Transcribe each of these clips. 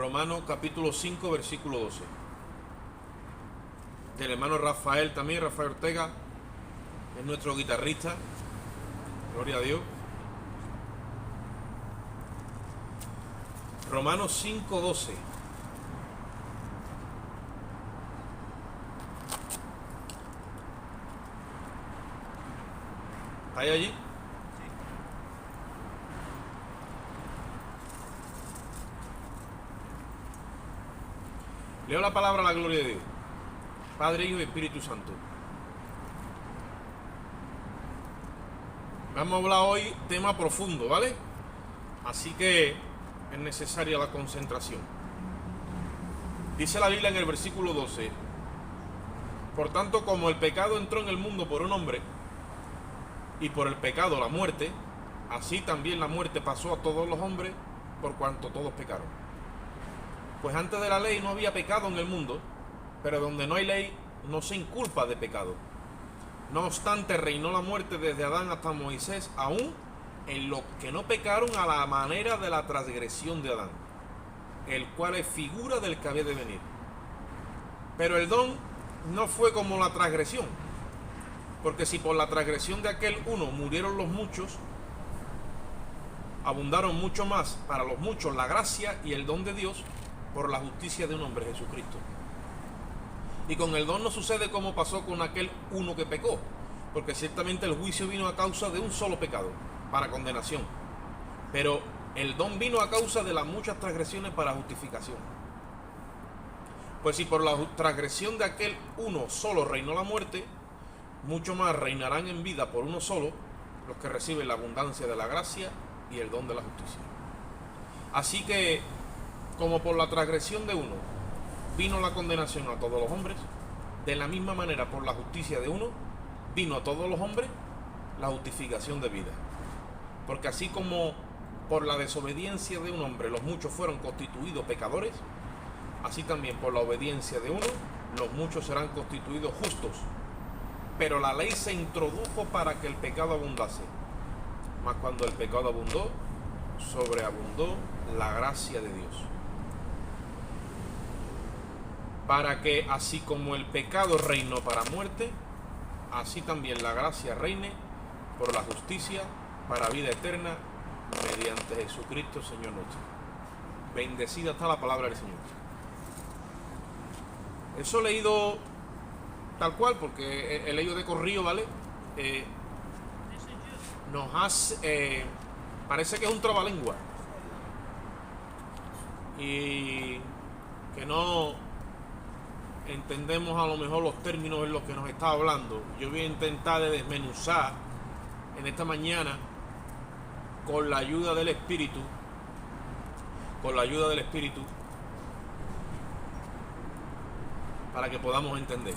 Romanos capítulo 5, versículo 12. Del hermano Rafael también, Rafael Ortega, es nuestro guitarrista. Gloria a Dios. Romanos 5, 12. ¿Estáis allí? Leo la palabra a la gloria de Dios, Padre, Hijo y Espíritu Santo. Vamos a hablar hoy tema profundo, ¿vale? Así que es necesaria la concentración. Dice la Biblia en el versículo 12: por tanto, como el pecado entró en el mundo por un hombre, y por el pecado la muerte, así también la muerte pasó a todos los hombres, por cuanto todos pecaron. Pues antes de la ley no había pecado en el mundo, pero donde no hay ley no se inculpa de pecado. No obstante, reinó la muerte desde Adán hasta Moisés, aún en los que no pecaron a la manera de la transgresión de Adán, el cual es figura del que había de venir. Pero el don no fue como la transgresión, porque si por la transgresión de aquel uno murieron los muchos, abundaron mucho más para los muchos la gracia y el don de Dios por la justicia de un hombre, Jesucristo. Y con el don no sucede como pasó con aquel uno que pecó, porque ciertamente el juicio vino a causa de un solo pecado, para condenación, pero el don vino a causa de las muchas transgresiones para justificación. Pues si por la transgresión de aquel uno solo reinó la muerte, mucho más reinarán en vida por uno solo los que reciben la abundancia de la gracia y el don de la justicia. Así que, como por la transgresión de uno vino la condenación a todos los hombres, de la misma manera por la justicia de uno vino a todos los hombres la justificación de vida. Porque así como por la desobediencia de un hombre los muchos fueron constituidos pecadores, así también por la obediencia de uno los muchos serán constituidos justos. Pero la ley se introdujo para que el pecado abundase. Mas cuando el pecado abundó, sobreabundó la gracia de Dios. Para que así como el pecado reinó para muerte, así también la gracia reine por la justicia para vida eterna mediante Jesucristo Señor nuestro. Bendecida está la palabra del Señor. Eso leído tal cual, porque he leído de corrido, ¿vale? Nos hace, parece que es un trabalengua y que no entendemos a lo mejor los términos en los que nos está hablando. Yo voy a intentar de desmenuzar en esta mañana con la ayuda del Espíritu, para que podamos entender.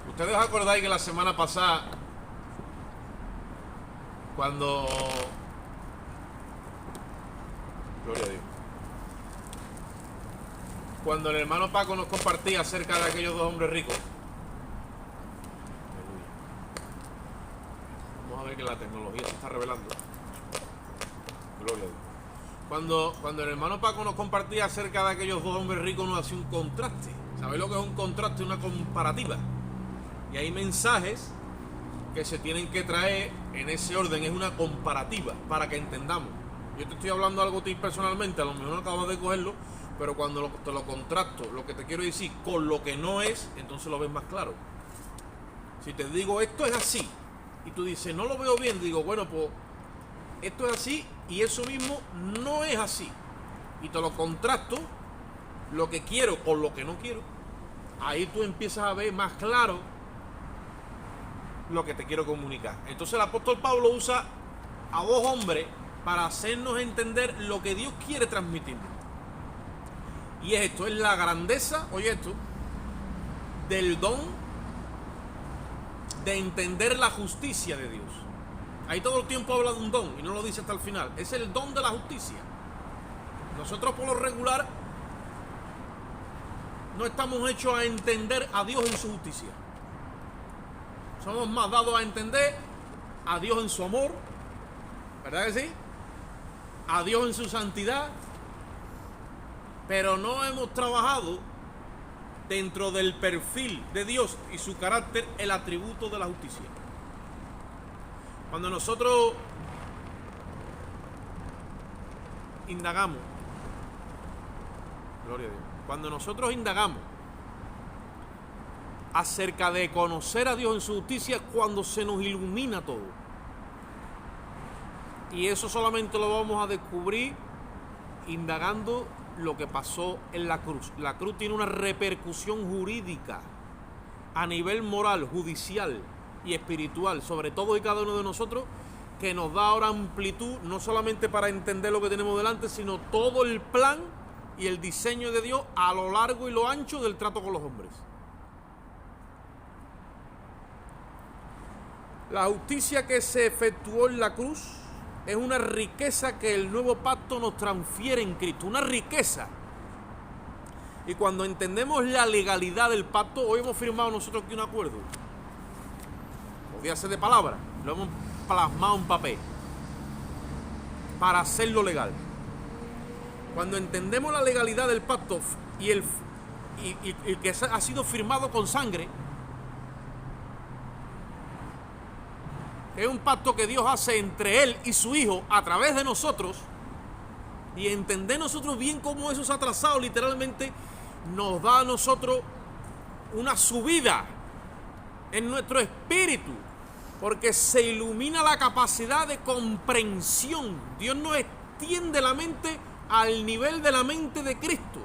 Ustedes os acordáis que la semana pasada, cuando, gloria a Dios, cuando el hermano Paco nos compartía acerca de aquellos dos hombres ricos, vamos a ver que la tecnología se está revelando, gloria a Dios. Cuando el hermano Paco nos compartía acerca de aquellos dos hombres ricos, nos hacía un contraste. ¿Sabéis lo que es un contraste? Una comparativa. Y hay mensajes que se tienen que traer en ese orden, es una comparativa para que entendamos. Yo te estoy hablando algo a ti personalmente, a lo mejor no acabas de cogerlo, pero cuando te lo contrasto, lo que te quiero decir con lo que no es, entonces lo ves más claro. Si te digo esto es así y tú dices no lo veo bien, digo bueno, pues esto es así y eso mismo no es así, y te lo contrasto, lo que quiero con lo que no quiero, ahí tú empiezas a ver más claro lo que te quiero comunicar. Entonces el apóstol Pablo usa a dos hombres para hacernos entender lo que Dios quiere transmitirnos. Y esto es la grandeza, oye esto, del don de entender la justicia de Dios. Ahí todo el tiempo habla de un don y no lo dice hasta el final. Es el don de la justicia. Nosotros por lo regular no estamos hechos a entender a Dios en su justicia. Somos más dados a entender a Dios en su amor, ¿verdad que sí? A Dios en su santidad, pero no hemos trabajado dentro del perfil de Dios y su carácter el atributo de la justicia. Cuando nosotros indagamos, gloria a Dios, cuando nosotros indagamos acerca de conocer a Dios en su justicia, es cuando se nos ilumina todo. Y eso solamente lo vamos a descubrir indagando lo que pasó en la cruz. La cruz tiene una repercusión jurídica a nivel moral, judicial y espiritual sobre todo y cada uno de nosotros, que nos da ahora amplitud, no solamente para entender lo que tenemos delante, sino todo el plan y el diseño de Dios a lo largo y lo ancho del trato con los hombres. La justicia que se efectuó en la cruz es una riqueza que el nuevo pacto nos transfiere en Cristo, una riqueza. Y cuando entendemos la legalidad del pacto, hoy hemos firmado nosotros aquí un acuerdo. Podría ser de palabra, lo hemos plasmado en papel para hacerlo legal. Cuando entendemos la legalidad del pacto y que ha sido firmado con sangre, es un pacto que Dios hace entre Él y su Hijo a través de nosotros, y entender nosotros bien cómo eso se ha trazado literalmente nos da a nosotros una subida en nuestro espíritu, porque se ilumina la capacidad de comprensión. Dios nos extiende la mente al nivel de la mente de Cristo,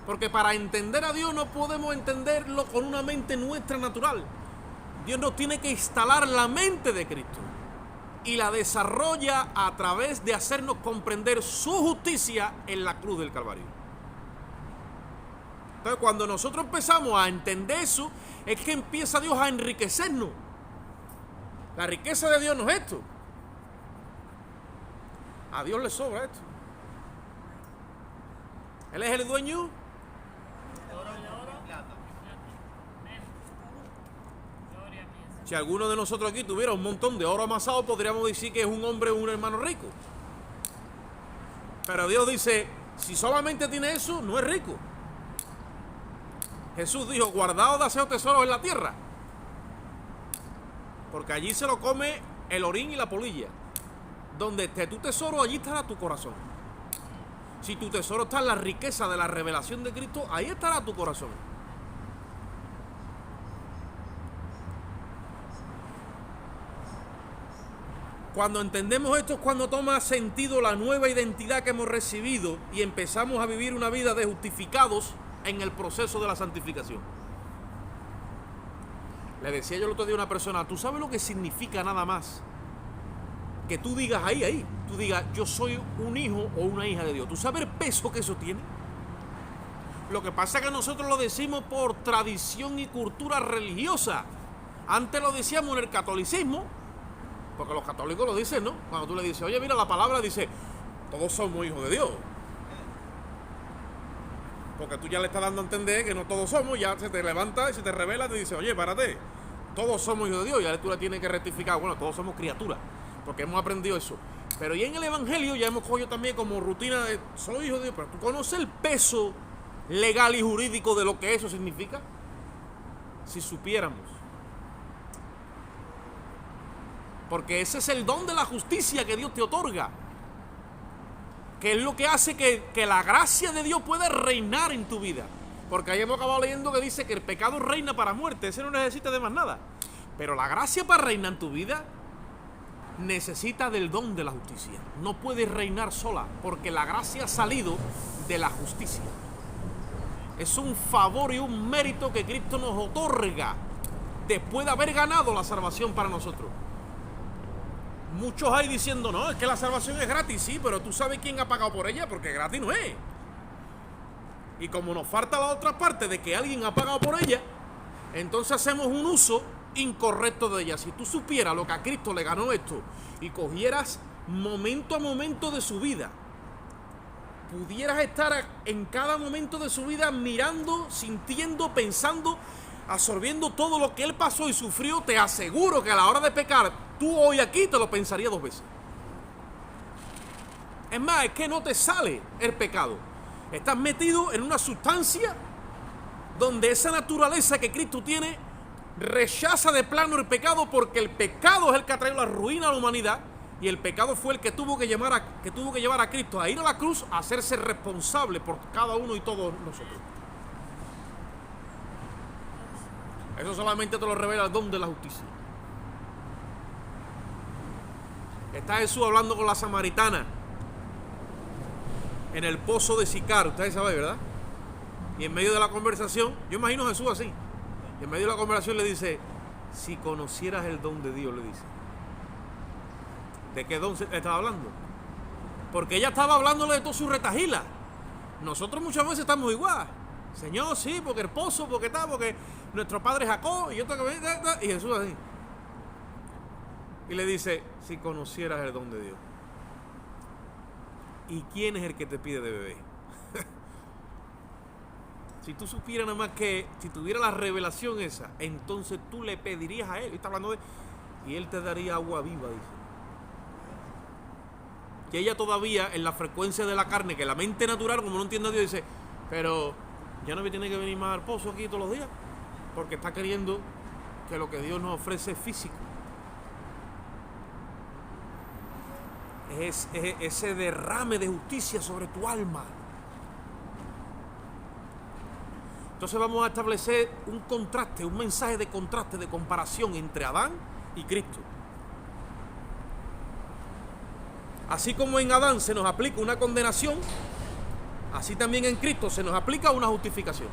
porque para entender a Dios no podemos entenderlo con una mente nuestra natural. Dios nos tiene que instalar la mente de Cristo y la desarrolla a través de hacernos comprender su justicia en la cruz del Calvario. Entonces, cuando nosotros empezamos a entender eso, es que empieza Dios a enriquecernos. La riqueza de Dios no es esto. A Dios le sobra esto. Él es el dueño. Si alguno de nosotros aquí tuviera un montón de oro amasado, podríamos decir que es un hombre o un hermano rico. Pero Dios dice, si solamente tiene eso, no es rico. Jesús dijo, guardaos de hacer tesoros en la tierra, porque allí se lo come el orín y la polilla. Donde esté tu tesoro, allí estará tu corazón. Si tu tesoro está en la riqueza de la revelación de Cristo, ahí estará tu corazón. Cuando entendemos esto es cuando toma sentido la nueva identidad que hemos recibido y empezamos a vivir una vida de justificados en el proceso de la santificación. Le decía yo el otro día a una persona, ¿tú sabes lo que significa nada más que tú digas tú digas, yo soy un hijo o una hija de Dios? ¿Tú sabes el peso que eso tiene? Lo que pasa es que nosotros lo decimos por tradición y cultura religiosa. Antes lo decíamos en el catolicismo, porque los católicos lo dicen, ¿no? Cuando tú le dices, oye, mira, la palabra dice, todos somos hijos de Dios. Porque tú ya le estás dando a entender que no todos somos, ya se te levanta y se te revela y te dice, oye, párate, todos somos hijos de Dios. Ya tú le tienes que rectificar, bueno, todos somos criaturas, porque hemos aprendido eso. Pero y en el Evangelio ya hemos cogido también como rutina de, soy hijo de Dios, pero tú conoces el peso legal y jurídico de lo que eso significa. Si supiéramos. Porque ese es el don de la justicia que Dios te otorga, que es lo que hace que la gracia de Dios pueda reinar en tu vida. Porque ahí hemos acabado leyendo que dice que el pecado reina para muerte, ese no necesita de más nada. Pero la gracia para reinar en tu vida necesita del don de la justicia. No puedes reinar sola, porque la gracia ha salido de la justicia. Es un favor y un mérito que Cristo nos otorga después de haber ganado la salvación para nosotros. Muchos hay diciendo, no, es que la salvación es gratis, sí, pero tú sabes quién ha pagado por ella, porque gratis no es. Y como nos falta la otra parte de que alguien ha pagado por ella, entonces hacemos un uso incorrecto de ella. Si tú supieras lo que a Cristo le ganó esto y cogieras momento a momento de su vida, pudieras estar en cada momento de su vida mirando, sintiendo, pensando, absorbiendo todo lo que él pasó y sufrió, te aseguro que a la hora de pecar, tú hoy aquí te lo pensarías 2 veces. Es más, es que no te sale el pecado. Estás metido en una sustancia donde esa naturaleza que Cristo tiene rechaza de plano el pecado, porque el pecado es el que ha traído la ruina a la humanidad, y el pecado fue el que tuvo que llevar a Cristo a ir a la cruz, a hacerse responsable por cada uno y todos nosotros. Eso solamente te lo revela el don de la justicia. Está Jesús hablando con la samaritana en el pozo de Sicar, ustedes saben, ¿verdad? Y en medio de la conversación, yo imagino a Jesús así, y en medio de la conversación le dice: si conocieras el don de Dios, le dice. ¿De qué don se estaba hablando? Porque ella estaba hablándole de todo su retajila. Nosotros muchas veces estamos igual. Señor, sí, porque el pozo, porque tal, porque nuestro padre Jacob, y yo tengo que ver, y Jesús así. Y le dice: si conocieras el don de Dios. ¿Y quién es el que te pide de beber? Si tú supieras nada más, que si tuviera la revelación esa, entonces tú le pedirías a él, y está hablando de, y él te daría agua viva, dice. Que ella todavía, en la frecuencia de la carne, que la mente natural, como no entiende a Dios, dice: pero ya no me tiene que venir más al pozo aquí todos los días, porque está queriendo que lo que Dios nos ofrece es físico. Es ese derrame de justicia sobre tu alma. Entonces vamos a establecer un contraste, un mensaje de contraste, de comparación entre Adán y Cristo. Así como en Adán se nos aplica una condenación, así también en Cristo se nos aplica una justificación.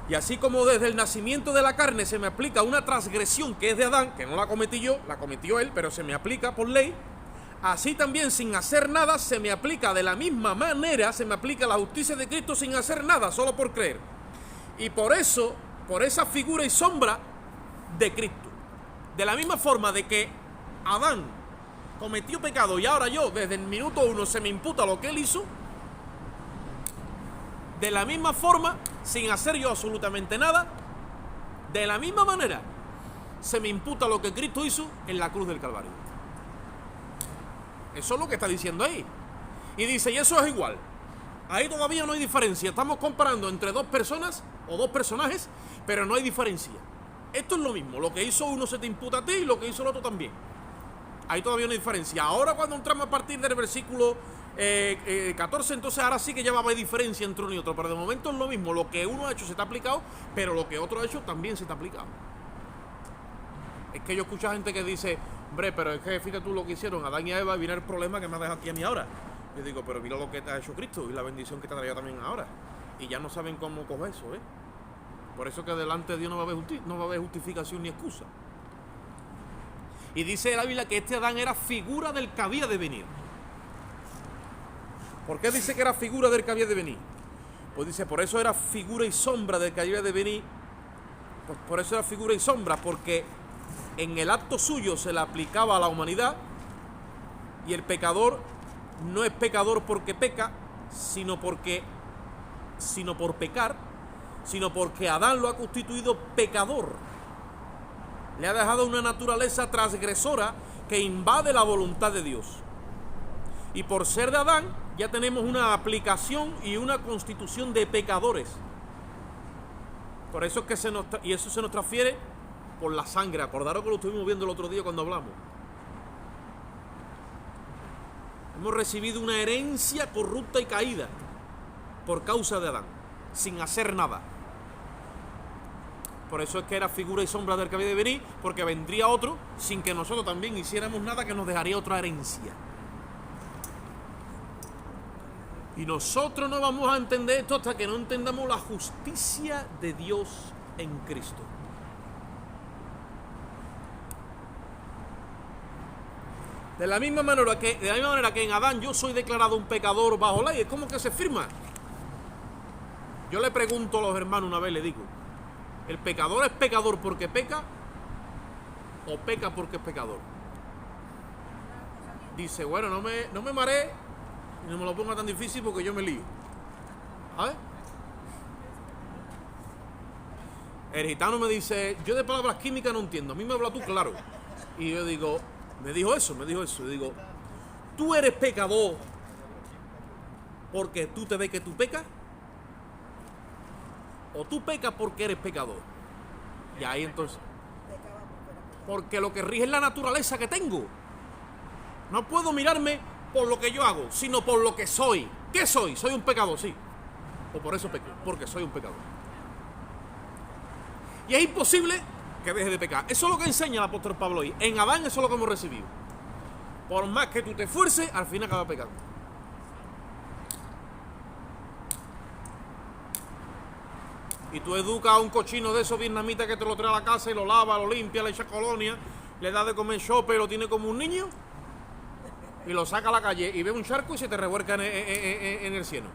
Y así como desde el nacimiento de la carne se me aplica una transgresión que es de Adán, que no la cometí yo, la cometió él, pero se me aplica por ley, así también sin hacer nada se me aplica de la misma manera, se me aplica la justicia de Cristo sin hacer nada, solo por creer. Y por eso, por esa figura y sombra de Cristo. De la misma forma de que Adán cometió pecado y ahora yo, desde el minuto 1, se me imputa lo que él hizo, de la misma forma, sin hacer yo absolutamente nada, de la misma manera, se me imputa lo que Cristo hizo en la cruz del Calvario. Eso es lo que está diciendo ahí. Y dice, y eso es igual. Ahí todavía no hay diferencia. Estamos comparando entre dos personas o dos personajes, pero no hay diferencia. Esto es lo mismo. Lo que hizo uno se te imputa a ti y lo que hizo el otro también. Ahí todavía no hay diferencia. Ahora cuando entramos a partir del versículo 14, entonces ahora sí que ya va a haber diferencia entre uno y otro. Pero de momento es lo mismo. Lo que uno ha hecho se está aplicado, pero lo que otro ha hecho también se está aplicado. Es que yo escucho a gente que dice, hombre, pero es que fíjate tú lo que hicieron Adán y Eva, y viene el problema que me ha dejado aquí a mí ahora. Yo digo, pero mira lo que te ha hecho Cristo y la bendición que te ha traído también ahora. Y ya no saben cómo coger eso, ¿eh? Por eso que delante de Dios no va a haber justificación ni excusa. Y dice la Biblia que este Adán era figura del que había de venir. ¿Por qué dice que era figura del que había de venir? Pues dice, por eso era figura y sombra del que había de venir. Por eso era figura y sombra, porque en el acto suyo se le aplicaba a la humanidad, y el pecador no es pecador porque peca, sino por pecar, sino porque Adán lo ha constituido pecador. Le ha dejado una naturaleza transgresora que invade la voluntad de Dios. Y por ser de Adán, ya tenemos una aplicación y una constitución de pecadores. Por eso es que eso se nos transfiere por la sangre. Acordaros que lo estuvimos viendo el otro día cuando hablamos. Hemos recibido una herencia corrupta y caída por causa de Adán, sin hacer nada. Por eso es que era figura y sombra del que había de venir, porque vendría otro sin que nosotros también hiciéramos nada, que nos dejaría otra herencia. Y nosotros no vamos a entender esto hasta que no entendamos la justicia de Dios en Cristo. De la misma manera que en Adán yo soy declarado un pecador bajo ley, es como que se firma. Yo le pregunto a los hermanos una vez, le digo, ¿el pecador es pecador porque peca o peca porque es pecador? Dice, bueno, no me mareé y no me lo ponga tan difícil porque yo me lío. ¿Sabes? El gitano me dice, yo de palabras químicas no entiendo, a mí me habla tú claro. Y yo digo, me dijo eso. Yo digo, tú eres pecador porque tú te ves que tú pecas, o tú pecas porque eres pecador. Y ahí entonces, porque lo que rige es la naturaleza que tengo. No puedo mirarme por lo que yo hago, sino por lo que soy. ¿Qué soy? Soy un pecador, sí. O por eso peco, porque soy un pecador. Y es imposible que deje de pecar. Eso es lo que enseña el apóstol Pablo hoy. En Adán eso es lo que hemos recibido. Por más que tú te esfuerces, al fin acabas pecando. Y tú educas a un cochino de esos vietnamitas que te lo trae a la casa y lo lava, lo limpia, le echa colonia, le da de comer chope y lo tiene como un niño, y lo saca a la calle y ve un charco y se te revuelca en el cielo.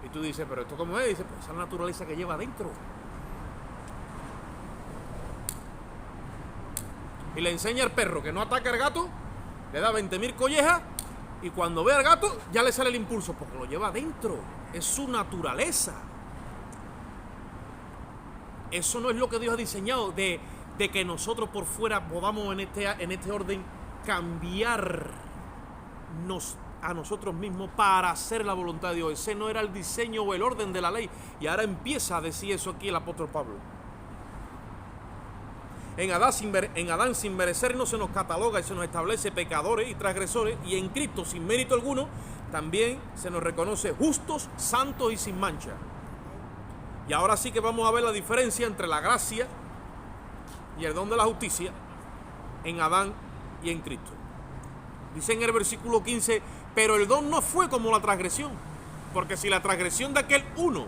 Y tú dices, ¿pero esto cómo es? Y dices, pues esa es la naturaleza que lleva adentro. Y le enseña al perro que no ataque al gato, le da 20.000 collejas, y cuando ve al gato ya le sale el impulso, porque lo lleva adentro. Es su naturaleza. Eso no es lo que Dios ha diseñado, de que nosotros por fuera podamos en este orden cambiarnos a nosotros mismos para hacer la voluntad de Dios. Ese no era el diseño o el orden de la ley. Y ahora empieza a decir eso aquí el apóstol Pablo. En Adán sin merecernos se nos cataloga y se nos establece pecadores y transgresores, y en Cristo sin mérito alguno también se nos reconoce justos, santos y sin mancha. Y ahora sí que vamos a ver la diferencia entre la gracia y el don de la justicia en Adán y en Cristo. Dice en el versículo 15, pero el don no fue como la transgresión, porque si la transgresión de aquel uno,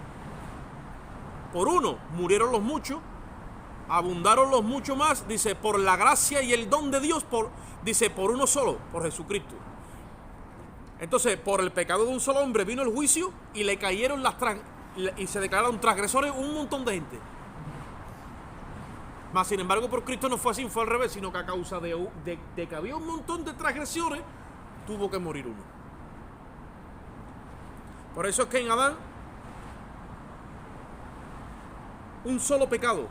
por uno murieron los muchos, abundaron los mucho más, dice, por la gracia y el don de Dios, dice, por uno solo, por Jesucristo. Entonces, por el pecado de un solo hombre vino el juicio y le cayeron y se declararon transgresores un montón de gente. Mas sin embargo por Cristo no fue así, fue al revés, sino que a causa de que había un montón de transgresores, tuvo que morir uno. Por eso es que en Adán un solo pecado,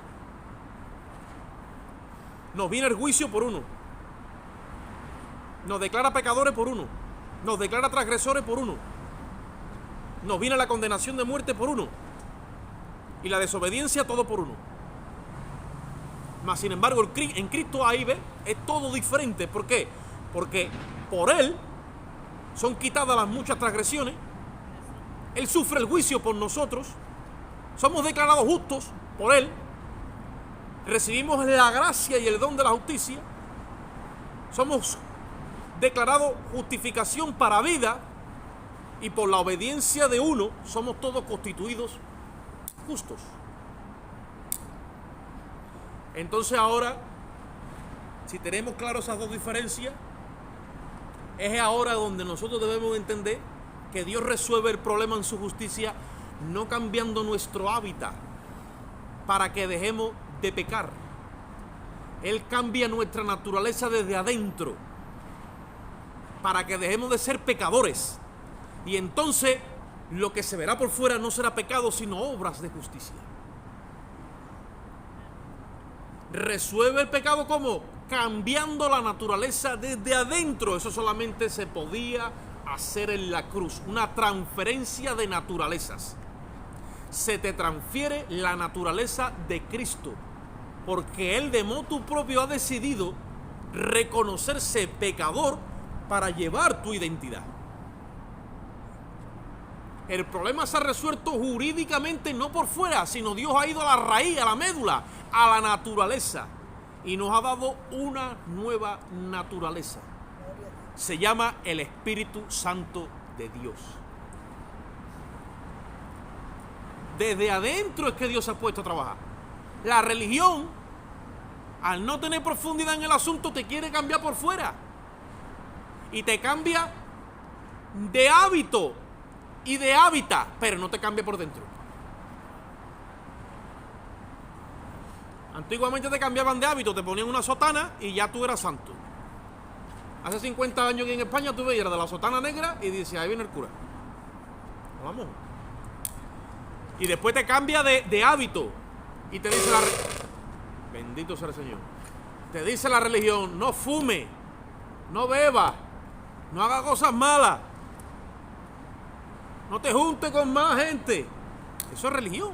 nos viene el juicio por uno, nos declara pecadores por uno, nos declara transgresores por uno, nos viene la condenación de muerte por uno, y la desobediencia todo por uno. Mas sin embargo en Cristo ahí es todo diferente. ¿Por qué? Porque por Él son quitadas las muchas transgresiones, Él sufre el juicio por nosotros, somos declarados justos por Él, recibimos la gracia y el don de la justicia, somos declarados justificación para vida, y por la obediencia de uno somos todos constituidos justos. Entonces ahora, si tenemos claro esas dos diferencias, es ahora donde nosotros debemos entender que Dios resuelve el problema en su justicia no cambiando nuestro hábitat para que dejemos de pecar. Él cambia nuestra naturaleza desde adentro para que dejemos de ser pecadores. Y entonces lo que se verá por fuera no será pecado, sino obras de justicia. Resuelve el pecado ¿cómo? Cambiando la naturaleza desde adentro. Eso solamente se podía hacer en la cruz, una transferencia de naturalezas. Se te transfiere la naturaleza de Cristo, porque Él de motu propio ha decidido reconocerse pecador para llevar tu identidad. El problema se ha resuelto jurídicamente, no por fuera, sino Dios ha ido a la raíz, a la médula, a la naturaleza, y nos ha dado una nueva naturaleza. Se llama el Espíritu Santo de Dios. Desde adentro es que Dios se ha puesto a trabajar. La religión, al no tener profundidad en el asunto, te quiere cambiar por fuera. Y te cambia de hábito y de hábitat, pero no te cambia por dentro. Antiguamente te cambiaban de hábito, te ponían una sotana y ya tú eras santo. Hace 50 años que en España tú veías de la sotana negra y dices, ahí viene el cura. Vamos. Y después te cambia de hábito y te dice bendito sea el Señor. Te dice la religión, no fume, no beba, no haga cosas malas. No te juntes con más gente. Eso es religión.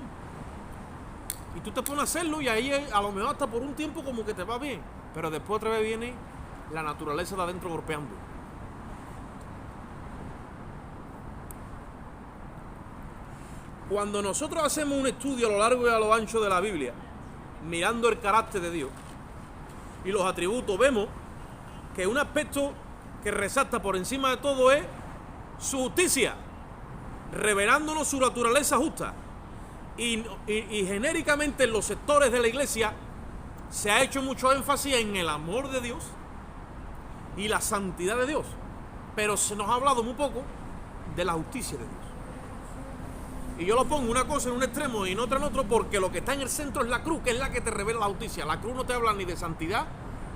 Y tú te pones a hacerlo y ahí a lo mejor hasta por un tiempo como que te va bien. Pero después otra vez viene la naturaleza de adentro golpeando. Cuando nosotros hacemos un estudio a lo largo y a lo ancho de la Biblia, mirando el carácter de Dios y los atributos, vemos que un aspecto que resalta por encima de todo es su justicia, revelándonos su naturaleza justa. Y genéricamente en los sectores de la iglesia se ha hecho mucho énfasis en el amor de Dios y la santidad de Dios, pero se nos ha hablado muy poco de la justicia de Dios. Y yo lo pongo una cosa en un extremo y en otra en otro, porque lo que está en el centro es la cruz, que es la que te revela la justicia. La cruz no te habla ni de santidad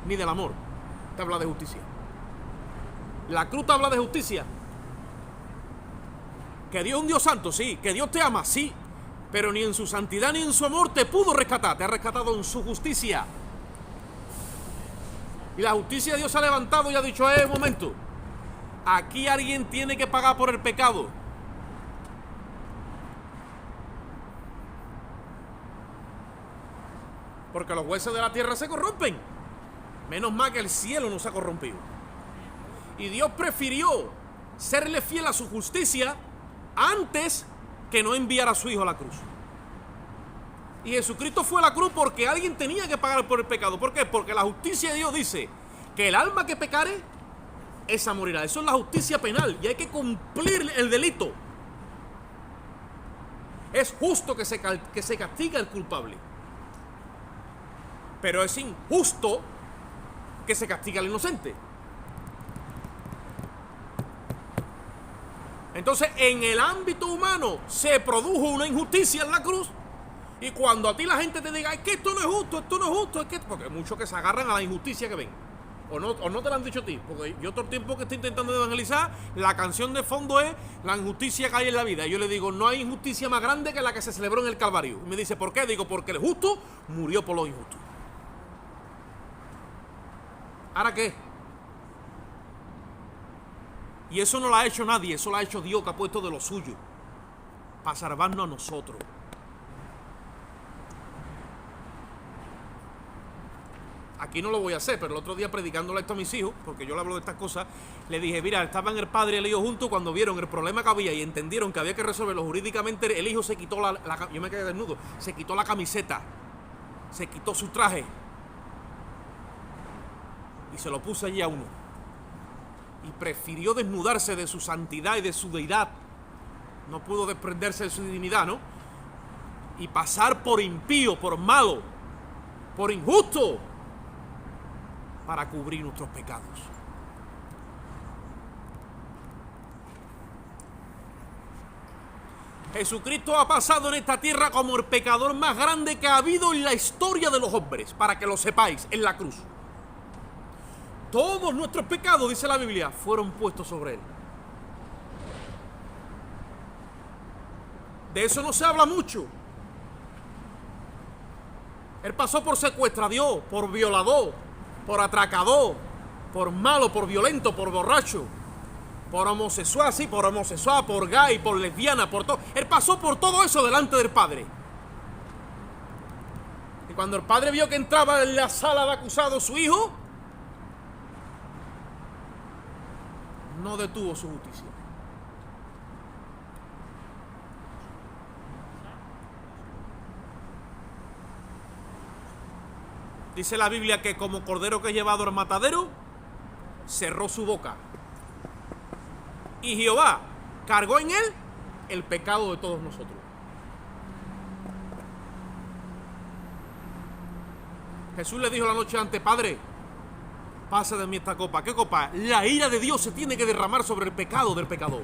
ni del amor, te habla de justicia. La cruz te habla de justicia. Que Dios es un Dios santo, sí. Que Dios te ama, sí. Pero ni en su santidad ni en su amor te pudo rescatar. Te ha rescatado en su justicia. Y la justicia de Dios se ha levantado y ha dicho, un momento, aquí alguien tiene que pagar por el pecado. Porque los jueces de la tierra se corrompen. Menos mal que el cielo no se ha corrompido. Y Dios prefirió serle fiel a su justicia antes que no enviar a su Hijo a la cruz. Y Jesucristo fue a la cruz porque alguien tenía que pagar por el pecado. ¿Por qué? Porque la justicia de Dios dice que el alma que pecare, esa morirá. Eso es la justicia penal y hay que cumplir el delito. Es justo que se castigue al culpable. Pero es injusto que se castigue al inocente. Entonces, en el ámbito humano se produjo una injusticia en la cruz. Y cuando a ti la gente te diga, es que esto no es justo, es que... Porque muchos que se agarran a la injusticia que ven. O no te lo han dicho a ti. Porque yo todo el tiempo que estoy intentando evangelizar, la canción de fondo es la injusticia que hay en la vida. Y yo le digo, no hay injusticia más grande que la que se celebró en el Calvario. Y me dice, ¿por qué? Digo, porque el justo murió por los injustos. ¿Ahora qué? Y eso no lo ha hecho nadie, eso lo ha hecho Dios, que ha puesto de lo suyo para salvarnos a nosotros. Aquí no lo voy a hacer, pero el otro día predicándole esto a mis hijos, porque yo le hablo de estas cosas, le dije, mira, estaban el padre y el hijo juntos cuando vieron el problema que había y entendieron que había que resolverlo jurídicamente. El hijo se quitó yo me quedé desnudo, se quitó la camiseta, se quitó su traje y se lo puse allí a uno. Y prefirió desnudarse de su santidad y de su deidad. No pudo desprenderse de su divinidad, ¿no? Y pasar por impío, por malo, por injusto, para cubrir nuestros pecados. Jesucristo ha pasado en esta tierra como el pecador más grande que ha habido en la historia de los hombres, para que lo sepáis, en la cruz. Todos nuestros pecados, dice la Biblia, fueron puestos sobre él. De eso no se habla mucho. Él pasó por secuestrador, por violador, por atracador, por malo, por violento, por borracho, por homosexual, sí, por homosexual, por gay, por lesbiana, por todo. Él pasó por todo eso delante del Padre. Y cuando el Padre vio que entraba en la sala de acusados su hijo, no detuvo su justicia. Dice la Biblia que como cordero que es llevado al matadero, cerró su boca. Y Jehová cargó en él el pecado de todos nosotros. Jesús le dijo la noche antes, Padre, pasa de mí esta copa. ¿Qué copa? La ira de Dios se tiene que derramar sobre el pecado del pecador.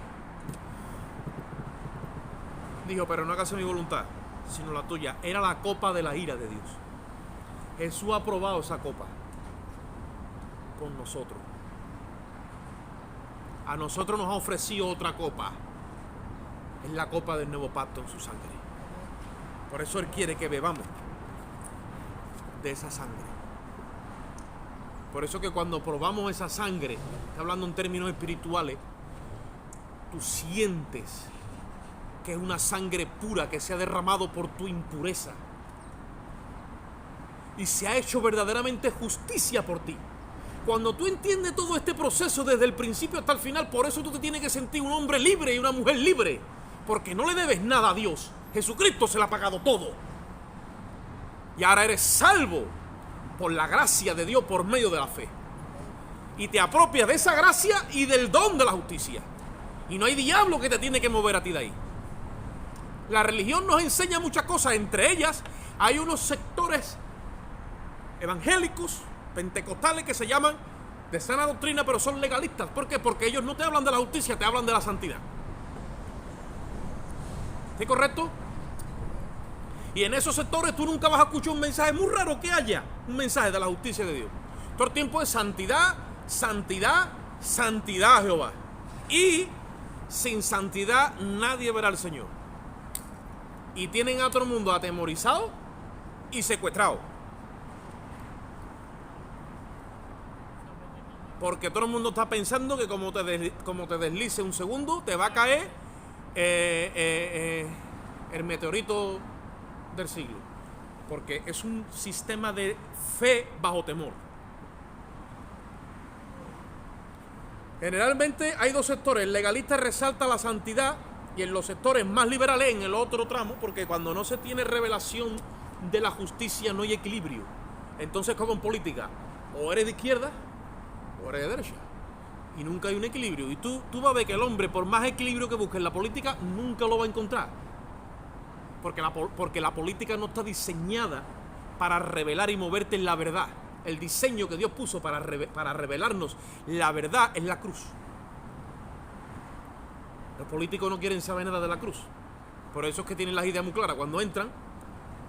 Dijo, pero no hagas mi voluntad, sino la tuya. Era la copa de la ira de Dios. Jesús ha probado esa copa con nosotros. A nosotros nos ha ofrecido otra copa. Es la copa del nuevo pacto en su sangre. Por eso Él quiere que bebamos de esa sangre. Por eso que cuando probamos esa sangre, está hablando en términos espirituales, tú sientes que es una sangre pura que se ha derramado por tu impureza. Y se ha hecho verdaderamente justicia por ti. Cuando tú entiendes todo este proceso desde el principio hasta el final, por eso tú te tienes que sentir un hombre libre y una mujer libre. Porque no le debes nada a Dios. Jesucristo se lo ha pagado todo. Y ahora eres salvo por la gracia de Dios por medio de la fe. Y te apropias de esa gracia y del don de la justicia. Y no hay diablo que te tiene que mover a ti de ahí. La religión nos enseña muchas cosas. Entre ellas hay unos sectores evangélicos, pentecostales, que se llaman de sana doctrina, pero son legalistas. ¿Por qué? Porque ellos no te hablan de la justicia, te hablan de la santidad. ¿Sí, correcto? Y en esos sectores tú nunca vas a escuchar un mensaje, muy raro que haya un mensaje de la justicia de Dios. Todo el tiempo es santidad, santidad, santidad, Jehová. Y sin santidad nadie verá al Señor. Y tienen a todo el mundo atemorizado y secuestrado. Porque todo el mundo está pensando que como te deslice un segundo, te va a caer el meteorito del siglo. Porque es un sistema de fe bajo temor. Generalmente hay dos sectores. El legalista resalta la santidad, y en los sectores más liberales en el otro tramo, porque cuando no se tiene revelación de la justicia no hay equilibrio. Entonces, como en política, o eres de izquierda o eres de derecha, y nunca hay un equilibrio. Y tú vas a ver que el hombre, por más equilibrio que busque en la política, nunca lo va a encontrar, porque la política no está diseñada para revelar y moverte en la verdad. El diseño que Dios puso para revelarnos la verdad es la cruz. Los políticos no quieren saber nada de la cruz. Por eso es que tienen las ideas muy claras cuando entran,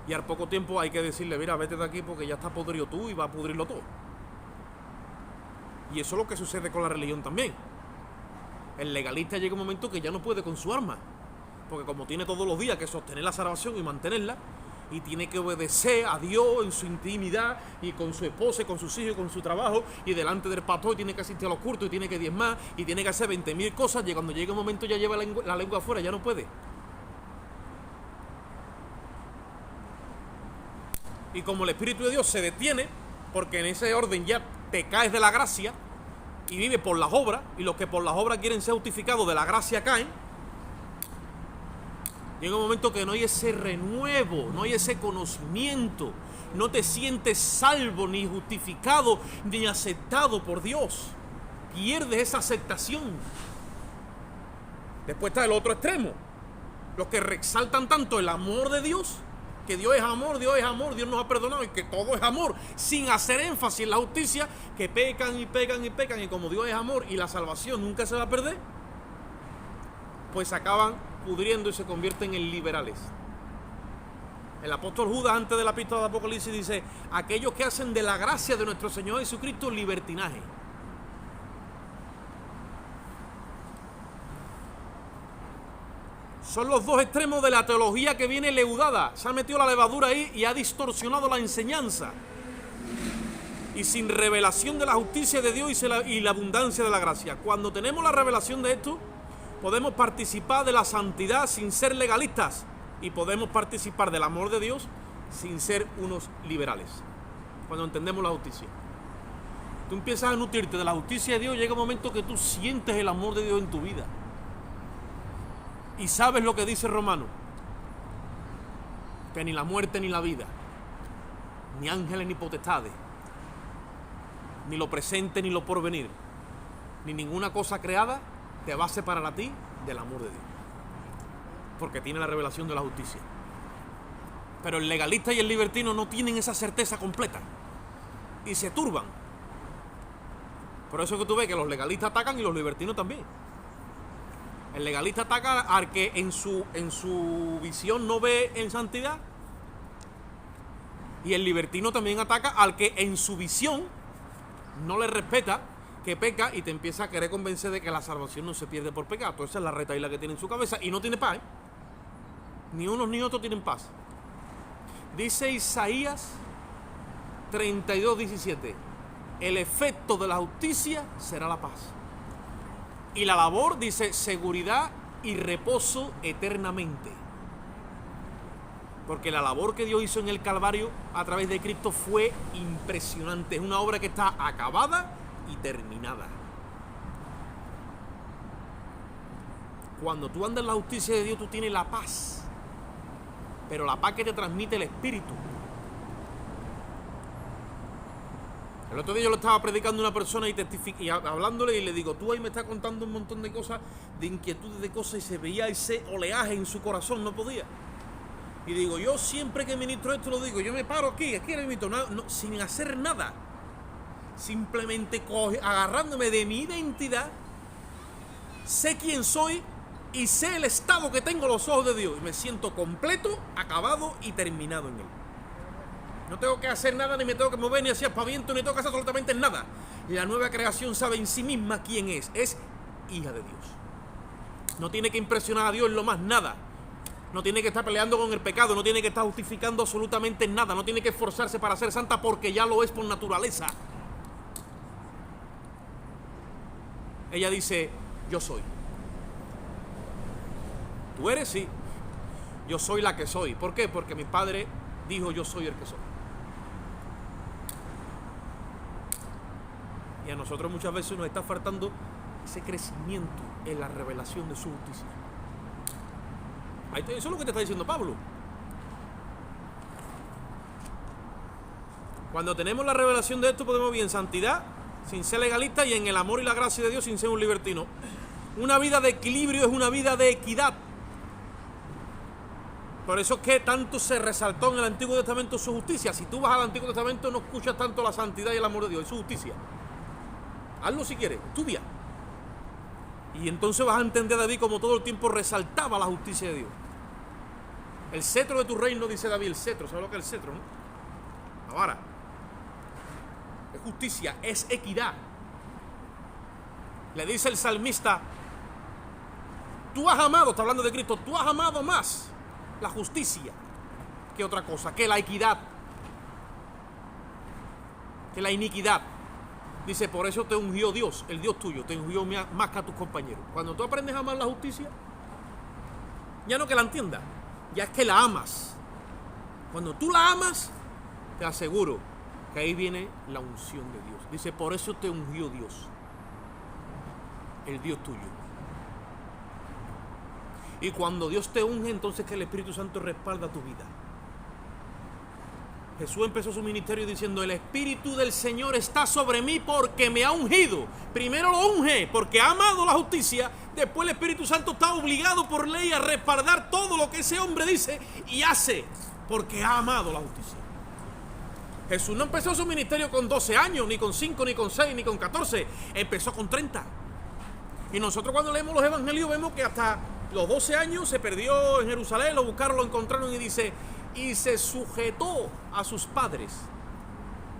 y al poco tiempo hay que decirle: mira, vete de aquí porque ya está podrido tú y va a pudrirlo todo. Y eso es lo que sucede con la religión también. El legalista llega un momento que ya no puede con su arma, porque como tiene todos los días que sostener la salvación y mantenerla, y tiene que obedecer a Dios en su intimidad, y con su esposa, y con sus hijos, y con su trabajo, y delante del pastor, y tiene que asistir a los cultos, y tiene que diezmar, y tiene que hacer 20.000 cosas, y cuando llega un momento ya lleva la lengua afuera, ya no puede. Y como el Espíritu de Dios se detiene, porque en ese orden ya te caes de la gracia y vives por las obras, y los que por las obras quieren ser justificados de la gracia caen, llega un momento que no hay ese renuevo, no hay ese conocimiento, no te sientes salvo, ni justificado, ni aceptado por Dios. Pierdes esa aceptación. Después está el otro extremo, los que resaltan tanto el amor de Dios, que Dios es amor, Dios es amor, Dios nos ha perdonado y que todo es amor, sin hacer énfasis en la justicia, que pecan y pecan y pecan, y como Dios es amor y la salvación nunca se va a perder, pues acaban pudriendo y se convierten en liberales. El apóstol Judas, antes de la epístola de Apocalipsis, dice: aquellos que hacen de la gracia de nuestro Señor Jesucristo libertinaje. Son los dos extremos de la teología que viene leudada. Se ha metido la levadura ahí y ha distorsionado la enseñanza. Y sin revelación de la justicia de Dios y la abundancia de la gracia. Cuando tenemos la revelación de esto, podemos participar de la santidad sin ser legalistas, y podemos participar del amor de Dios sin ser unos liberales. Cuando entendemos la justicia, tú empiezas a nutrirte de la justicia de Dios, llega un momento que tú sientes el amor de Dios en tu vida. Y sabes lo que dice Romano, que ni la muerte ni la vida, ni ángeles ni potestades, ni lo presente ni lo porvenir, ni ninguna cosa creada te va a separar a ti del amor de Dios, porque tiene la revelación de la justicia. Pero el legalista y el libertino no tienen esa certeza completa y se turban. Por eso es que tú ves que los legalistas atacan y los libertinos también. El legalista ataca al que en su visión no ve en santidad, y el libertino también ataca al que en su visión no le respeta, que peca, y te empieza a querer convencer de que la salvación no se pierde por pecado. Esa es la retahíla que tiene en su cabeza, y no tiene paz, ¿eh? Ni unos ni otros tienen paz. Dice Isaías 32:17: el efecto de la justicia será la paz. Y la labor, dice, seguridad y reposo eternamente. Porque la labor que Dios hizo en el Calvario a través de Cristo fue impresionante. Es una obra que está acabada y terminada. Cuando tú andas en la justicia de Dios, tú tienes la paz. Pero la paz que te transmite el Espíritu. El otro día yo lo estaba predicando a una persona y hablándole y le digo, tú ahí me estás contando un montón de cosas, de inquietudes de cosas, y se veía ese oleaje en su corazón, no podía. Y digo, yo siempre que ministro esto lo digo, yo me paro aquí le invito, sin hacer nada. Simplemente agarrándome de mi identidad, sé quién soy y sé el estado que tengo a los ojos de Dios. Y me siento completo, acabado y terminado en Él. No tengo que hacer nada, ni me tengo que mover, ni hacer aspaviento, ni tengo que hacer absolutamente nada. La nueva creación sabe en sí misma quién es hija de Dios. No tiene que impresionar a Dios en lo más nada. No tiene que estar peleando con el pecado, no tiene que estar justificando absolutamente nada, no tiene que esforzarse para ser santa porque ya lo es por naturaleza. Ella dice, yo soy. ¿Tú eres? Sí. Yo soy la que soy. ¿Por qué? Porque mi padre dijo, yo soy el que soy. Y a nosotros muchas veces nos está faltando ese crecimiento en la revelación de su justicia. Eso es lo que te está diciendo Pablo. Cuando tenemos la revelación de esto, podemos vivir en santidad, sin ser legalista, y en el amor y la gracia de Dios, sin ser un libertino. Una vida de equilibrio es una vida de equidad. Por eso es que tanto se resaltó en el Antiguo Testamento su justicia. Si tú vas al Antiguo Testamento, no escuchas tanto la santidad y el amor de Dios, es su justicia. Hazlo si quieres, estudia. Y entonces vas a entender a David como todo el tiempo resaltaba la justicia de Dios. El cetro de tu reino, dice David, el cetro, ¿sabes lo que es el cetro, no? La vara. Es justicia, es equidad. Le dice el salmista, tú has amado, está hablando de Cristo, tú has amado más la justicia que otra cosa, que la equidad, que la iniquidad. Dice, por eso te ungió Dios, el Dios tuyo, te ungió más que a tus compañeros. Cuando tú aprendes a amar la justicia, ya no que la entiendas, ya es que la amas. Cuando tú la amas, te aseguro que ahí viene la unción de Dios. Dice, por eso te ungió Dios, el Dios tuyo. Y cuando Dios te unge, entonces que el Espíritu Santo respalda tu vida. Jesús empezó su ministerio diciendo, el Espíritu del Señor está sobre mí porque me ha ungido. Primero lo unge porque ha amado la justicia. Después el Espíritu Santo está obligado por ley a respaldar todo lo que ese hombre dice y hace porque ha amado la justicia. Jesús no empezó su ministerio con 12 años, ni con 5, ni con 6, ni con 14. Empezó con 30. Y nosotros cuando leemos los evangelios vemos que hasta los 12 años se perdió en Jerusalén, lo buscaron, lo encontraron y dice, y se sujetó a sus padres.